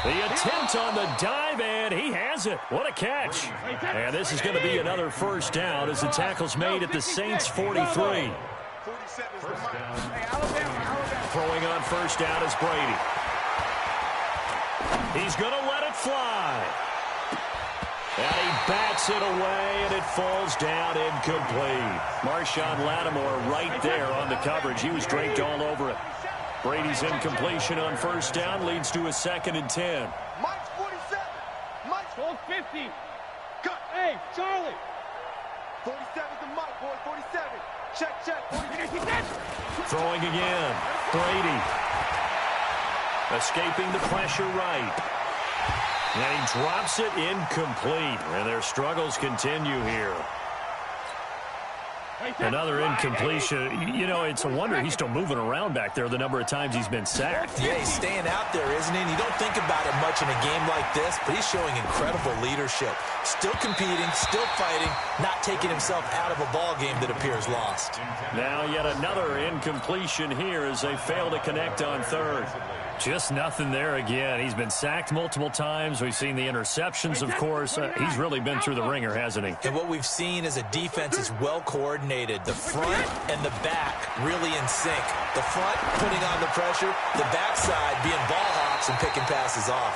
The attempt on the dive, and he has it. What a catch. And this is going to be another first down as the tackle's made at the Saints' 43. Throwing on first down is Brady. He's going to let it fly. And he bats it away, and it falls down incomplete. Marshawn Lattimore right there on the coverage. He was draped all over it. Brady's incompletion on first down leads to a 2nd and 10. Mike's 47. Mike's 50. Cut. Hey, Charlie. 47's the Mike, boy. 47. Check. 47. Throwing again. Brady. Escaping the pressure right. And he drops it incomplete. And their struggles continue here. Another incompletion. You know, it's a wonder he's still moving around back there the number of times he's been sacked. Yeah, he's staying out there, isn't he? And you don't think about it much in a game like this, but he's showing incredible leadership. Still competing, still fighting, not taking himself out of a ball game that appears lost. Now yet another incompletion here as they fail to connect on third. Just nothing there again. He's been sacked multiple times. We've seen the interceptions, of course. He's really been through the ringer, hasn't he? And what we've seen is a defense is well coordinated. The front and the back really in sync. The front putting on the pressure, the backside being ball hawks and picking passes off.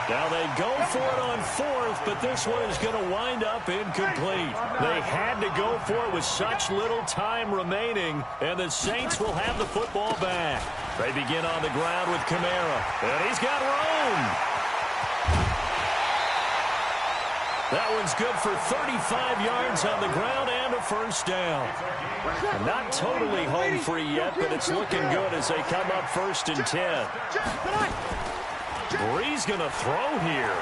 Now they go for it on fourth, but this one is going to wind up incomplete. They had to go for it with such little time remaining, and the Saints will have the football back. They begin on the ground with Kamara, and he's got room. That one's good for 35 yards on the ground and a first down. Not totally home free yet, but it's looking good as they come up 1st and 10. Bree's going to throw here.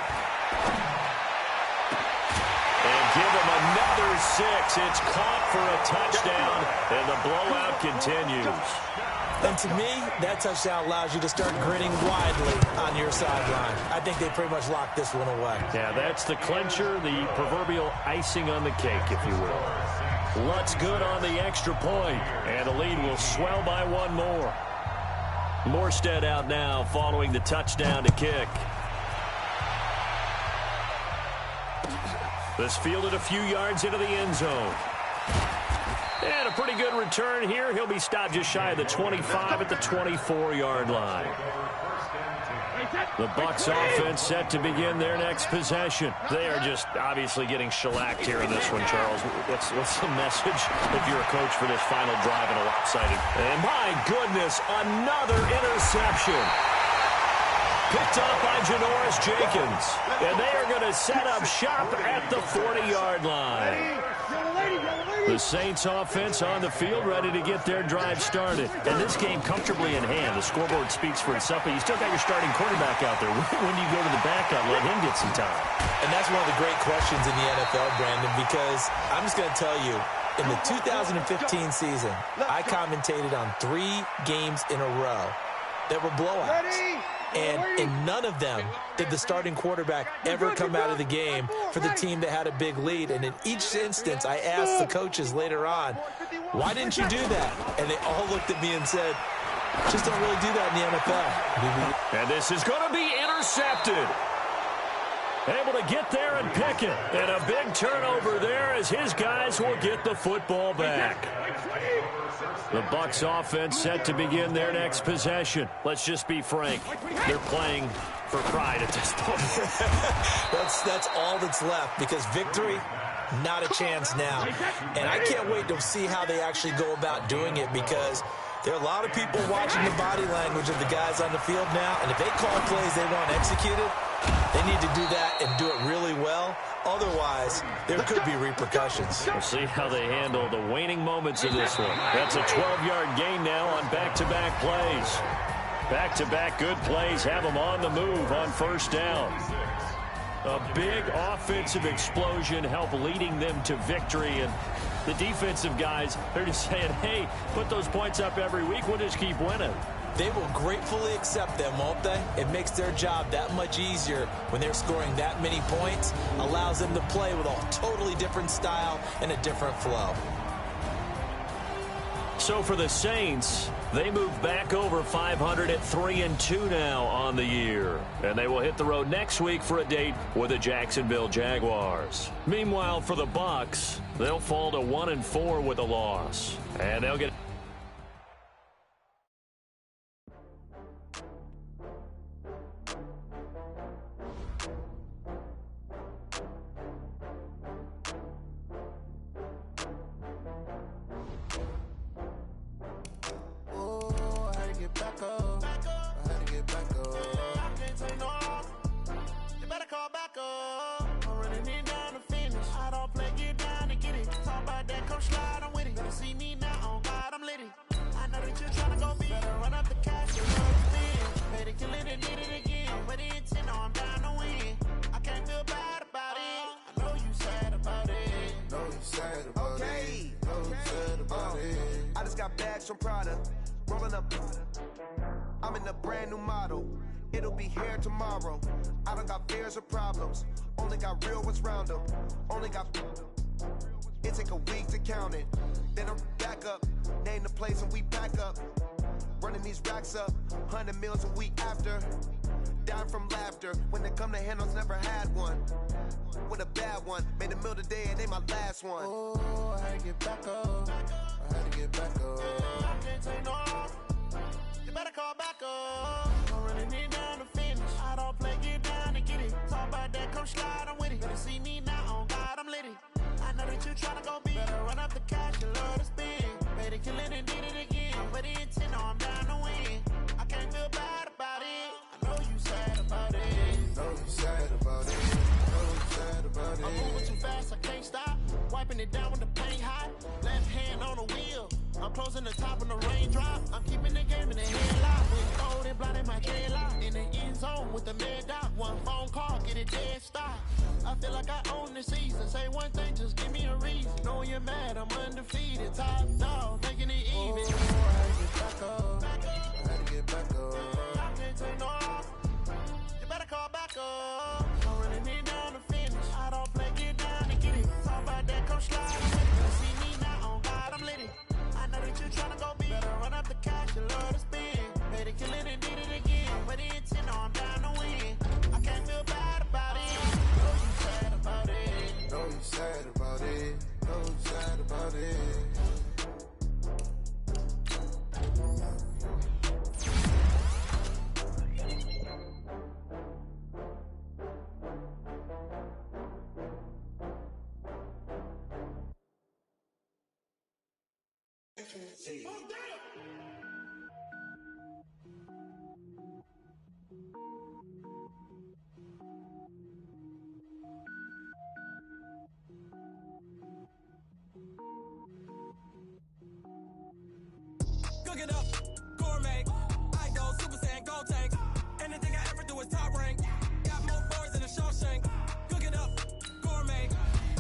And give him another 6. It's caught for a touchdown, and the blowout continues. And to me, that touchdown allows you to start grinning widely on your sideline. I think they pretty much locked this one away. Yeah, that's the clincher, the proverbial icing on the cake, if you will. Lutz good on the extra point, and the lead will swell by one more. Morstead out now following the touchdown to kick. This fielded a few yards into the end zone. And a pretty good return here. He'll be stopped just shy of the 25 at the 24-yard line. The Bucs offense set to begin their next possession. They are just obviously getting shellacked here in this one, Charles. What's the message if you're a coach for this final drive in a lopsided? And my goodness, another interception. Picked up by Janoris Jenkins. And they are going to set up shop at the 40-yard line. The Saints offense on the field ready to get their drive started. And this game comfortably in hand. The scoreboard speaks for itself, but you still got your starting quarterback out there. When do you go to the backup, let him get some time? And that's one of the great questions in the NFL, Brandon, because I'm just going to tell you, in the 2015 season, I commentated on 3 games in a row that were blowouts. And in none of them did the starting quarterback ever come out of the game for the team that had a big lead. And in each instance, I asked the coaches later on, why didn't you do that? And they all looked at me and said, just don't really do that in the NFL. And this is going to be intercepted. Able to get there and pick it. And a big turnover there as his guys will get the football back. The Bucs offense set to begin their next possession. Let's just be frank. They're playing for pride at this point. That's all that's left, because victory, not a chance now. And I can't wait to see how they actually go about doing it, because there are a lot of people watching the body language of the guys on the field now, and if they call plays they want executed, they need to do that and do it really well. Otherwise, there could be repercussions. We'll see how they handle the waning moments of this one. That's a 12-yard gain now on back-to-back plays. Back-to-back good plays have them on the move on first down. A big offensive explosion help leading them to victory. And the defensive guys, they're just saying, hey, put those points up every week. We'll just keep winning. They will gratefully accept them, won't they? It makes their job that much easier when they're scoring that many points. Allows them to play with a totally different style and a different flow. So for the Saints, they move back over 500 at 3-2 now on the year. And they will hit the road next week for a date with the Jacksonville Jaguars. Meanwhile, for the Bucs, they'll fall to 1-4 with a loss. And they'll get... From Prada, rolling up. I'm in a brand new model. It'll be here tomorrow. I don't got fears or problems. Only got real ones round them. Only got. It take a week to count it. Then I'm back up. Name the place and we back up. Running these racks up. 100 meals a week after. Dying from laughter. When they come to handles, never had one. With a bad one. Made a meal today and they my last one. Oh, I had to get back up. I had to get back up. I can't take no off. You better call back up. I'm running it down to finish. I don't play, get down and get it. Talk about that, come slide, I'm with it. Better see me now, on God, I'm litty. I know that you tryna go big. Better run up the cash, you love to spend. Made it, kill it, and did it again. But the intent, no, I'm down to win. I can't feel bad about it. I know you sad about it. Know you sad about it. Know you sad about it. I'm moving too fast, I can't stop. Wiping it down with the paint hot. Left hand on the wheel. I'm closing the top on the raindrop. I'm keeping the game in the headlock. With cold and blind in my dreadlock. In the end zone with the mad dot. One phone call, get it dead stop. I feel like I own the season. Say one thing, just give me a reason. Know you're mad, I'm undefeated. Top dog, making it even. Oh, I had to get back up. I had to get back up. I can't take no off. You better call back up. I'm running it down to finish. I don't play, get down and get it. Talk about that, come slide. See me now. Cook it up, gourmet. I go Super Saiyan, gold tank. Anything I ever do is top rank. Got more boys than a Shawshank. Cook it up, gourmet.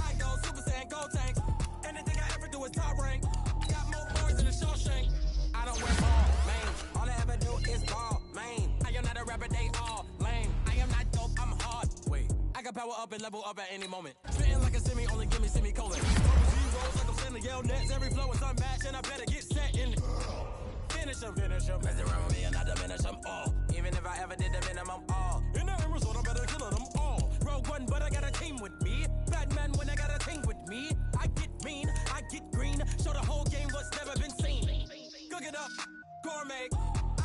I go Super Saiyan, gold tank. Anything I ever do is top rank. Got more boys than a Shawshank. I don't wear ball, man. All I ever do is ball, man. I am not a rapper, they all lame. I am not dope, I'm hard. Wait, I can power up and level up at any moment. Spitting like a semi, only give me semicolon. Zeros like I'm sending yell nets. Every flow is unmatched, and I better get set in. Finish them. Mess around with me and I diminish them all. Even if I ever did the minimum all. In the end result, I better kill them all. Rogue One, but I got a team with me. Batman when I got a team with me. I get mean, I get green. Show the whole game what's never been seen. Cook it up, gourmet.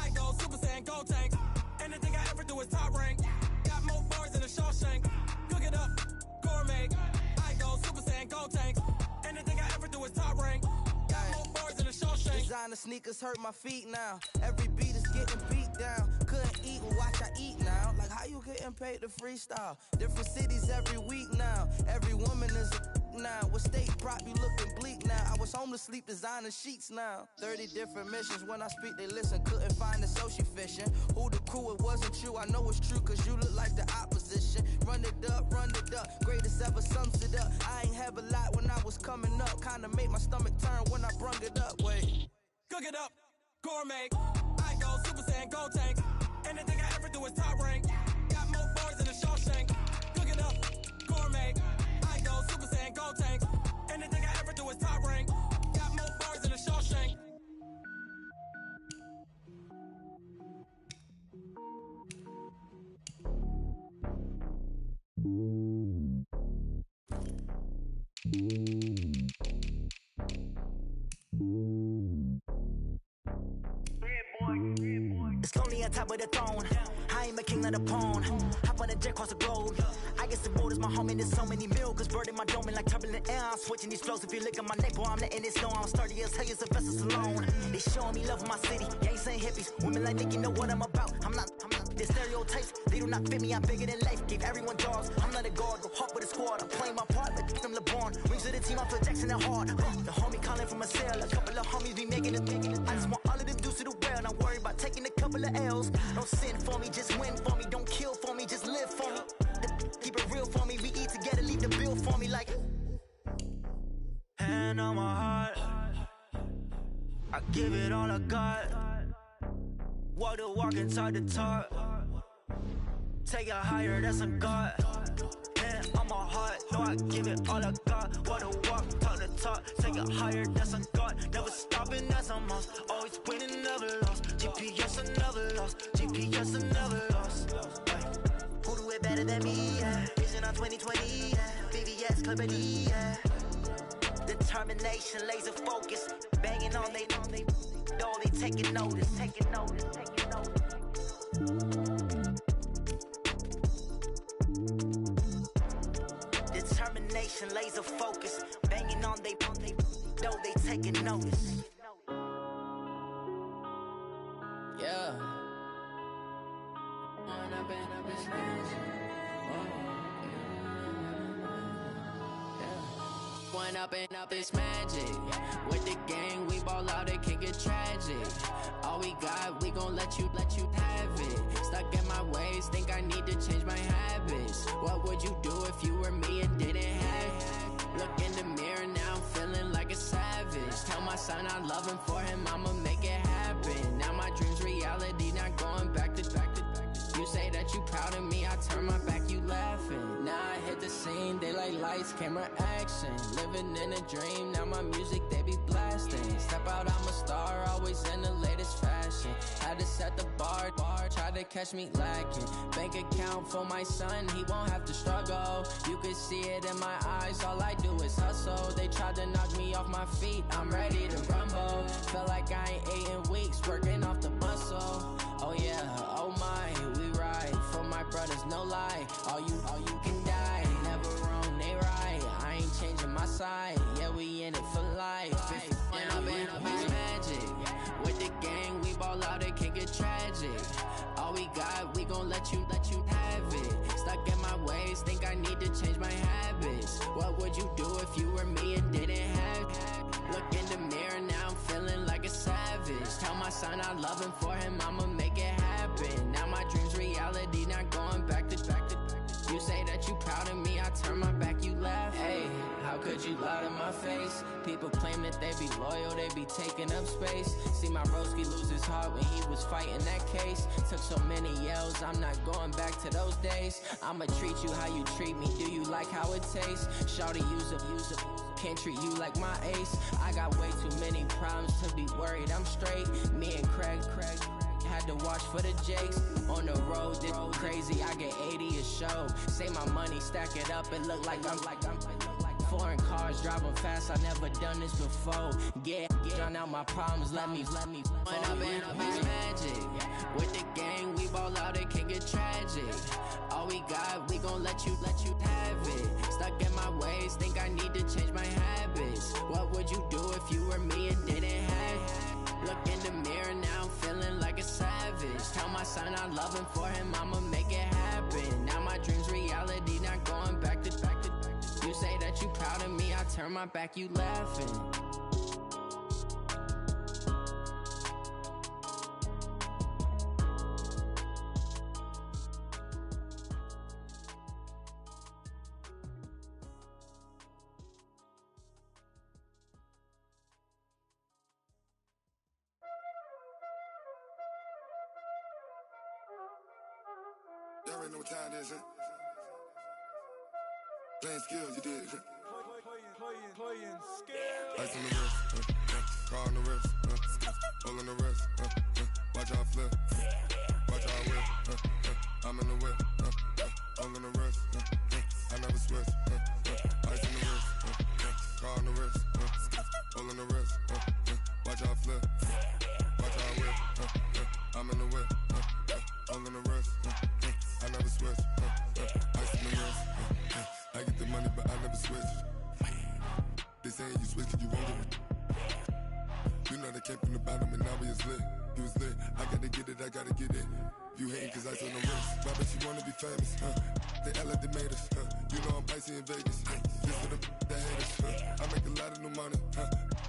I go Super Saiyan, gold tank. Anything I ever do is top rank. Got more bars than a Shawshank. Cook it up, gourmet. I go Super Saiyan, gold tank. Anything I ever do is top rank. Got more bars than a Shawshank. Designer sneakers hurt my feet now. Every beat is getting beat down. Couldn't eat, well watch I eat now. Like how you getting paid to freestyle? Different cities every week now. Every woman is a now. With state prop, you looking bleak now. I was home to sleep, designer sheets now. 30 different missions. When I speak, they listen. Couldn't find it, so she fishing. Who the crew? It wasn't you. I know it's true, cause you look like the opposition. Run it up. Greatest ever sums it up. I ain't have a lot when I was coming up. Kinda made my stomach turn when I brung it up. Wait. Cook it up, gourmet. I go Super Saiyan, gold tank. Anything I ever do is top rank. Got more bars than a Shawshank. Cook it up, gourmet. I go Super Saiyan, gold tank. Anything I ever do is top rank. Got more bars than a Shawshank. It's lonely on top of the throne. I ain't a king of the pawn. Hop on a jet across the globe. I guess the road is my home and there's so many milkers bird in my dome and like turbulent air. I'm switching these flows. If you look at my neck, boy, I'm letting it snow. I'm sturdy as hell as a vessel alone. They showing me love in my city. Gangs and hippies. Women like Nick, you know what I'm about. I'm not the stereotypes. They do not fit me. I'm bigger than life. Gave everyone jobs. I'm not a guard. Go hard with a squad. I'm playing my part. Like I'm LeBron. Rings of the team. I feel Jackson and hard. The homie calling from a cell. A couple of homies be making it. I just want all of them dudes to do well. Not worry about taking a couple of L's. Don't sin for me. Just win for me. Don't kill for me. Just live for me. Keep it real for me. We eat together. Leave the bill for me like. Hand on my heart. I give it all I got. Walk the walk and talk the talk. Take it higher, that's a God. Hand on my heart, no, I give it all I got. Walk the walk, talk the talk. Take it higher, that's a God. Never stopping, that's a must. Always winning, never lost. GPS, I never lost. GPS, I never lost. Who do it better than me? Yeah. Vision on 2020, yeah. VVS, Clarity, yeah. Determination, laser focus. Banging on they door, they taking notice. Determination, laser focus. Banging on they door, they taking notice. Yeah. One up and up is magic. With the gang, we ball out, it can get tragic. All we got, we gon' let you have it. Stuck in my ways, think I need to change my habits. What would you do if you were me and didn't have it? Look in the mirror, now I'm feeling like a savage. Tell my son I love him, for him I'ma make it happen. Now my dream's reality, not going back to. You say that you proud of me, I turn my back, you laughing. Now I hit the scene, they like lights, camera, action. Living in a dream, now my music, they be blasting. Step out, I'm a star, always in the latest fashion. Had to set the bar, try to catch me lacking. Bank account for my son, he won't have to struggle. You can see it in my eyes, all I do is hustle. They tried to knock me off my feet, I'm ready to rumble. Felt like I ain't ate in weeks, working off the muscle. Oh yeah, oh my, we ride for my brothers, no lie. All you can die, never wrong, they right. I ain't changing my side, yeah, we in it for life. If you up, it's ways, think I need to change my habits. What would you do if you were me and didn't have? Look in the mirror, now I'm feeling like a savage. Tell my son I love him, for him I'ma make it happen. Now my dream's reality, not going back to. You say that you proud of me, I turn my back, you laugh. Hey, how could you lie to my face? People claim that they be loyal, they be taking up space. See my broski lose his heart when he was fighting that case. Took so many yells, I'm not going back to those days. I'ma treat you how you treat me, do you like how it tastes? Shawty, use up. Can't treat you like my ace. I got way too many problems to be worried, I'm straight. Me and Craig had to watch for the Jakes. On the road, this crazy, I get 80 a show. Say my money, stack it up, it look like I'm foreign cars, driving fast, I never done this before. Get drown out my problems, let me When up in it's magic. With the gang, we ball out, it can get tragic. All we got, we gon' let you have it. Stuck in my ways, think I need to change my habits. What would you do if you were me and didn't have? Look in the mirror, now I'm feeling like a savage. Tell my son I love him, for him I'ma make it happen. Now my dream's reality, not going back to. You say that you proud of me, I turn my back, you laughing. Y'all already know what time it is, huh? Playing skills, you did. Playing skills. Ice on the wrist, car on the wrist, hole on the wrist, watch how I flip, watch how I whip, I'm in the whip, hole on the wrist, I never switch, ice on the wrist, car on the wrist, hole on the wrist, watch how I flip, watch how I whip, I'm in the whip, hole on the wrist, I never switch, ice on the wrist. I get the money, but I never switch. They saying you switch, you won't get it. You know they came from the bottom and now we is lit. You was lit, I gotta get it, I gotta get it. You hating cause I told no wrist. Why bet you wanna be famous, They act like they made us, You know I'm icy in Vegas, Just for the haters, I make a lot of new money,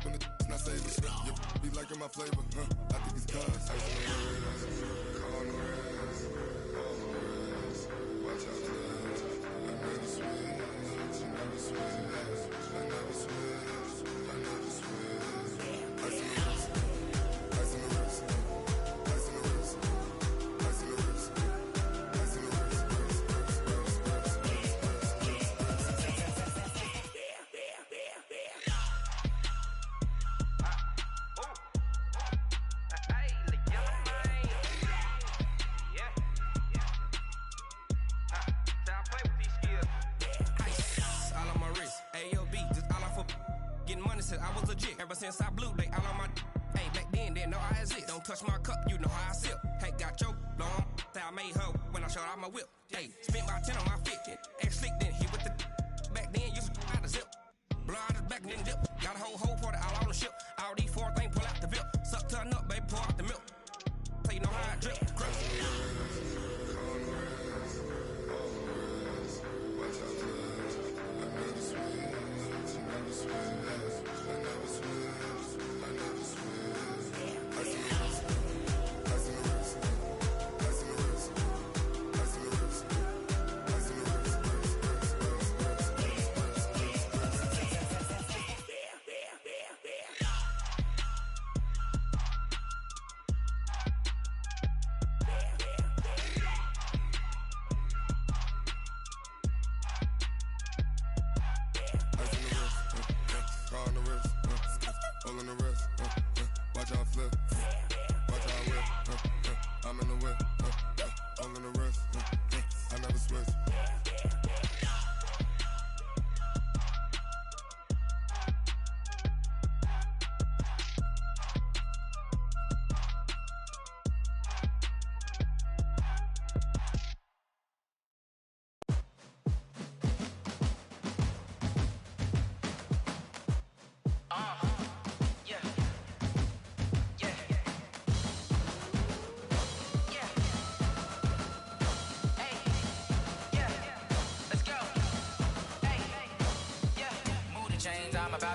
When it's not savers, You be liking my flavor, I think it's cause ice on the wrist, car on the wrist, all on the wrist. Watch out for this, I never switch. I never switch. I never switch. I never switch. Ice on the wrist. Ice on the wrist. Ice on the wrist. Ice on the wrist. Ice on the wrist. I was legit. Ever since I blew, they all on my hey, back then, didn't know I exist. Don't touch my cup, you know how I sip. Hey, got your long, say I made her when I showed out my whip. Hey, spent my 10 on my 50. Ex slick, then hit with the back then, used to out the zip. Blow out his back, then dip. Got a whole party all on the ship. All these four things, pull out the VIP. Suck to a nut, baby, pour out the milk. So you know how I drip. Grip.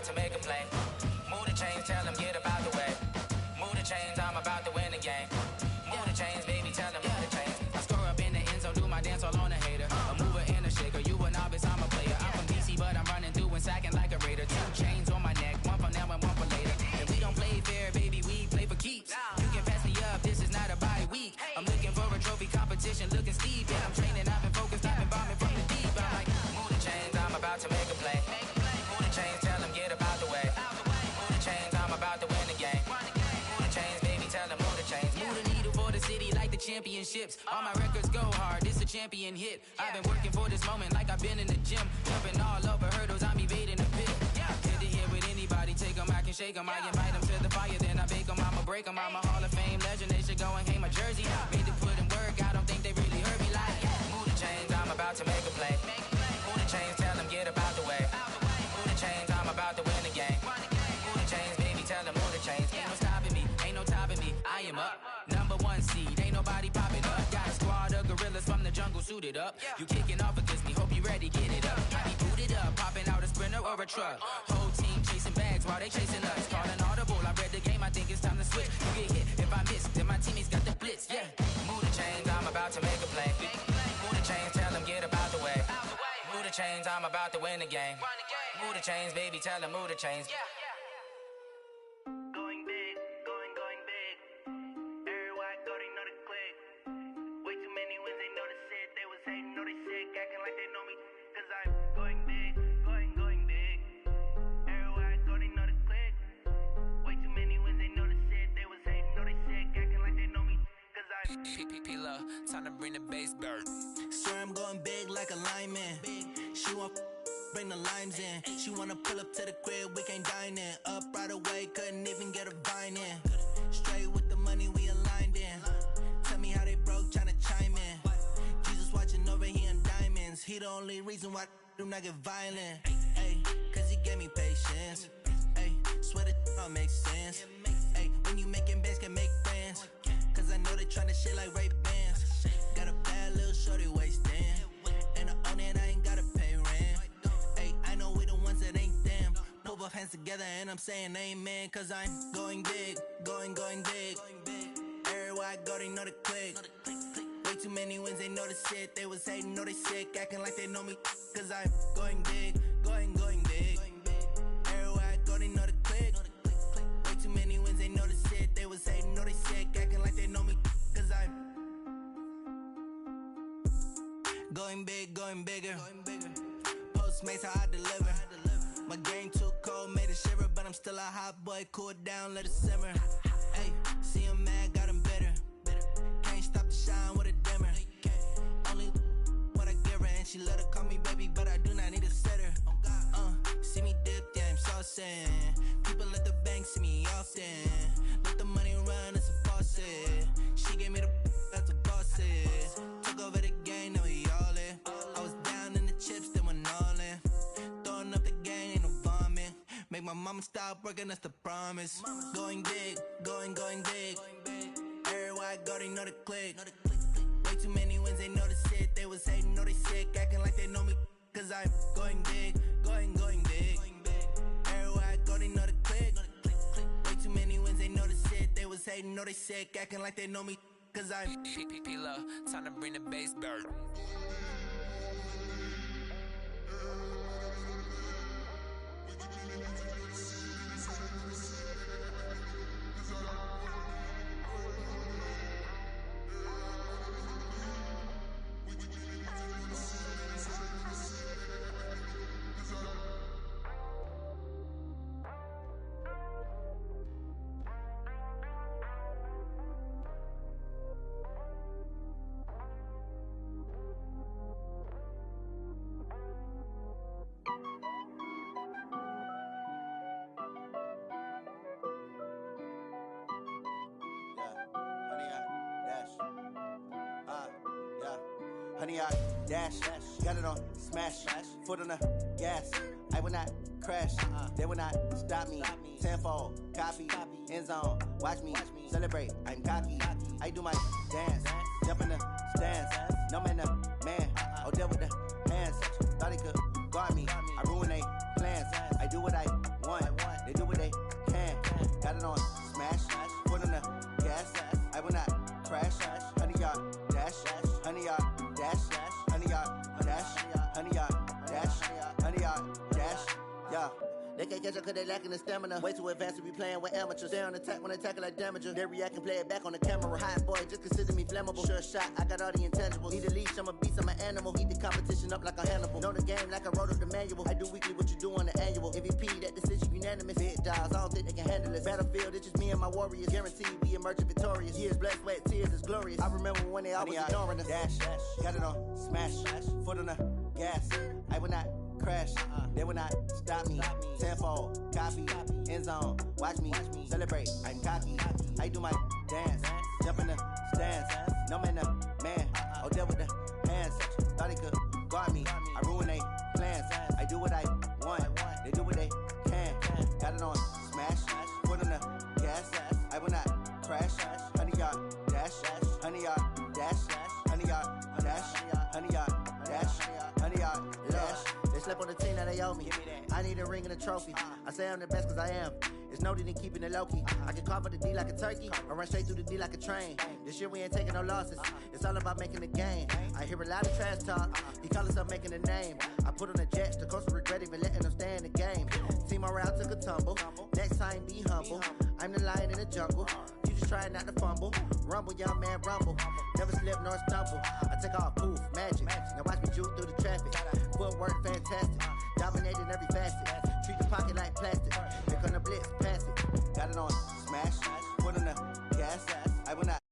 about to make a play. Move the chains, tell them get about the way. Move the chains, I'm about to win the game. Move the chains, baby, tell them move the chains. I score up in the end zone, do my dance all on a hater. A mover and a shaker, you a novice, I'm a player. I'm from DC, but I'm running through and sacking like a raider. 2 chains on my neck, one for now and one for later. And we don't play fair, baby, we play for keeps. You can pass me up, this is not a bye week. I'm looking for a trophy competition, looking steep. Yeah, I'm training, I've been focused, I've been bombing from the deep. I'm like, move the chains, I'm about to make a play. Move the chains, tell them get about the way. Move the chains, I'm about to win the game. Move the chains, baby, tell them move the chains. Move the needle for the city like the championships. All my records go hard, this a champion hit. I've been working for this moment like I've been in the gym. Jumping all over hurdles, I'm evading the pit. Head to head with anybody, take them, I can shake them. I invite them to the fire, then I bake them, I'ma break them. I'm a Hall of Fame legend, they should go and hang my jersey. Made to put in work, I don't think they really heard me like, move the chains, I'm about to make a play. Move the chains, tell them get about the way. Move the chains, I'm about to win the game. Move the chains, baby, tell them move the chains. Ain't no stopping me, ain't no topping me, I am up. Number 1 seed, ain't nobody popping up. Got a squad of gorillas from the jungle suited up. You kicking off against me, hope you ready, get it up. I be booted up, popping out a sprinter or a truck. Whole team chasing bags while they chasing us. Calling audible, I read the game, I think it's time to switch. You get hit, if I miss, then my teammates got the blitz, yeah. Move the chains, I'm about to make a play. Move the chains, tell them get about the way. Move the chains, I'm about to win the game. Move the chains, baby, tell them move the chains. Going big, going big. Everywhere I go, they know the click. Way too many wins, they know the shit. They was hating, know they sick, acting like they know me. Cause I'm going big, going big. Everywhere I go, they know the click. Way too many wins, they know the shit. They was hating, know they sick, acting like they know me. Cause I'm P-P-P-Love, time to bring the bass bird. Swear I'm going big like a lineman. She want bring the limes in. She wanna pull up to the crib, we can't dine in. Up right away, couldn't even get a vine in. Straight with the money we aligned in. Tell me how they broke, tryna chime in. Jesus watching over here in diamonds. He the only reason why I do not get violent. Ay, cause he gave me patience. Ay, swear that all makes sense. Ay, when you making bands, can make friends. Cause I know they tryna shit like Ray-Bans. Got a bad little shorty wasting. And I own it, I ain't gotta pay rent. Ay, I know we the ones that ain't them. Pull both hands together and I'm saying amen. Cause I'm going big, going big. Everywhere I go, they know the click. Way too many wins, they know the shit. They was hating, know they sick, acting like they know me. Cause I'm going big, going big. Everywhere I go, they know the click. Way too many wins, they know the shit. They was hating, know they sick, acting like they know me. Cause I'm going big, going bigger. Postmates, how I deliver. My game too cold, made it shiver. But I'm still a hot boy, cool it down, let it simmer. Hey, see him mad, got him bitter. Can't stop the shine with a dimmer. Only what I give her, and she let her call me baby, but I do not need a sitter. See me dip, yeah, I'm saucing. People at the bank see me often. Let the money run, it's a faucet. She gave me the that's a boss it. Took over the game, now we all in. I was down in the chips, then went all in. Throwing up the gang, ain't no vomit. Make my mama stop working, that's the promise. Going big, going big. Everywhere I go, they know the click. Way too many wins, they know the shit. They was hating, know they sick, acting like they know me. Cause I'm going big, going big. Everywhere I go, they know the click. Way too many wins, they know the shit. They was hating, know they sick, acting like they know me. Cause I'm P-P-P-Love, time to bring the bass bird. Honey, I dash, got it on smash, foot on the gas. I will not crash, they will not stop me. Tenfold, copy, end zone, watch me celebrate. I'm cocky, I do my dance, jump in the stands. No man, the man, oh deal with the hands. Thought he could guard me, I ruin they plans. I do what I want, They can't catch up cause they lacking the stamina. Way too advanced to be playing with amateurs. They on attack when they tackle like damager. They react and play it back on the camera. Hot boy, just consider me flammable. Sure shot, I got all the intangibles. Need a leash, I'm a beast, I'm an animal. Heat the competition up like a Hannibal. Know the game like I wrote up the manual. I do weekly what you do on the annual. MVP, that decision unanimous. Big dogs, I don't think they can handle it. Battlefield, it's just me and my warriors. Guaranteed we emerge victorious. Years, blood, sweat, tears is glorious. I remember when they always ignoring us. Dash, got it on, smash, foot on the gas. I will not crash, they will not stop me. Tenfold, copy, end zone, watch me celebrate. I'm cocky, I do my dance, jump in the stands. No man, man, oh there with the hands. Thought he could guard me, I ruin they plans. I do what I want, they do what they can. Got it on, smash, foot on the gas. I will not crash, 100-yard dash, 100-yard dash, 100-yard dash, 100-yard dash, 100-yard dash. They slept on the team that they owe me. I need a ring and a trophy. I say I'm the best cause I am. It's noted in keeping it low-key. I can carve the D like a turkey or run straight through the D like a train. This year we ain't taking no losses. It's all about making the game. I hear a lot of trash talk. He call himself making a name. I put on the Jets. The coach will regret even letting them stay in the game. Team morale took a tumble. Next time be humble. I'm the lion in the jungle. You just try not to fumble. Rumble, young man, rumble. Never slip nor stumble. I take off, poof, magic. Now watch me juke through the traffic. Footwork fantastic. Dominating every facet. Treat the pocket like plastic. Here come the blitz, pass it. Got it on, smash. Put on the gas. I will not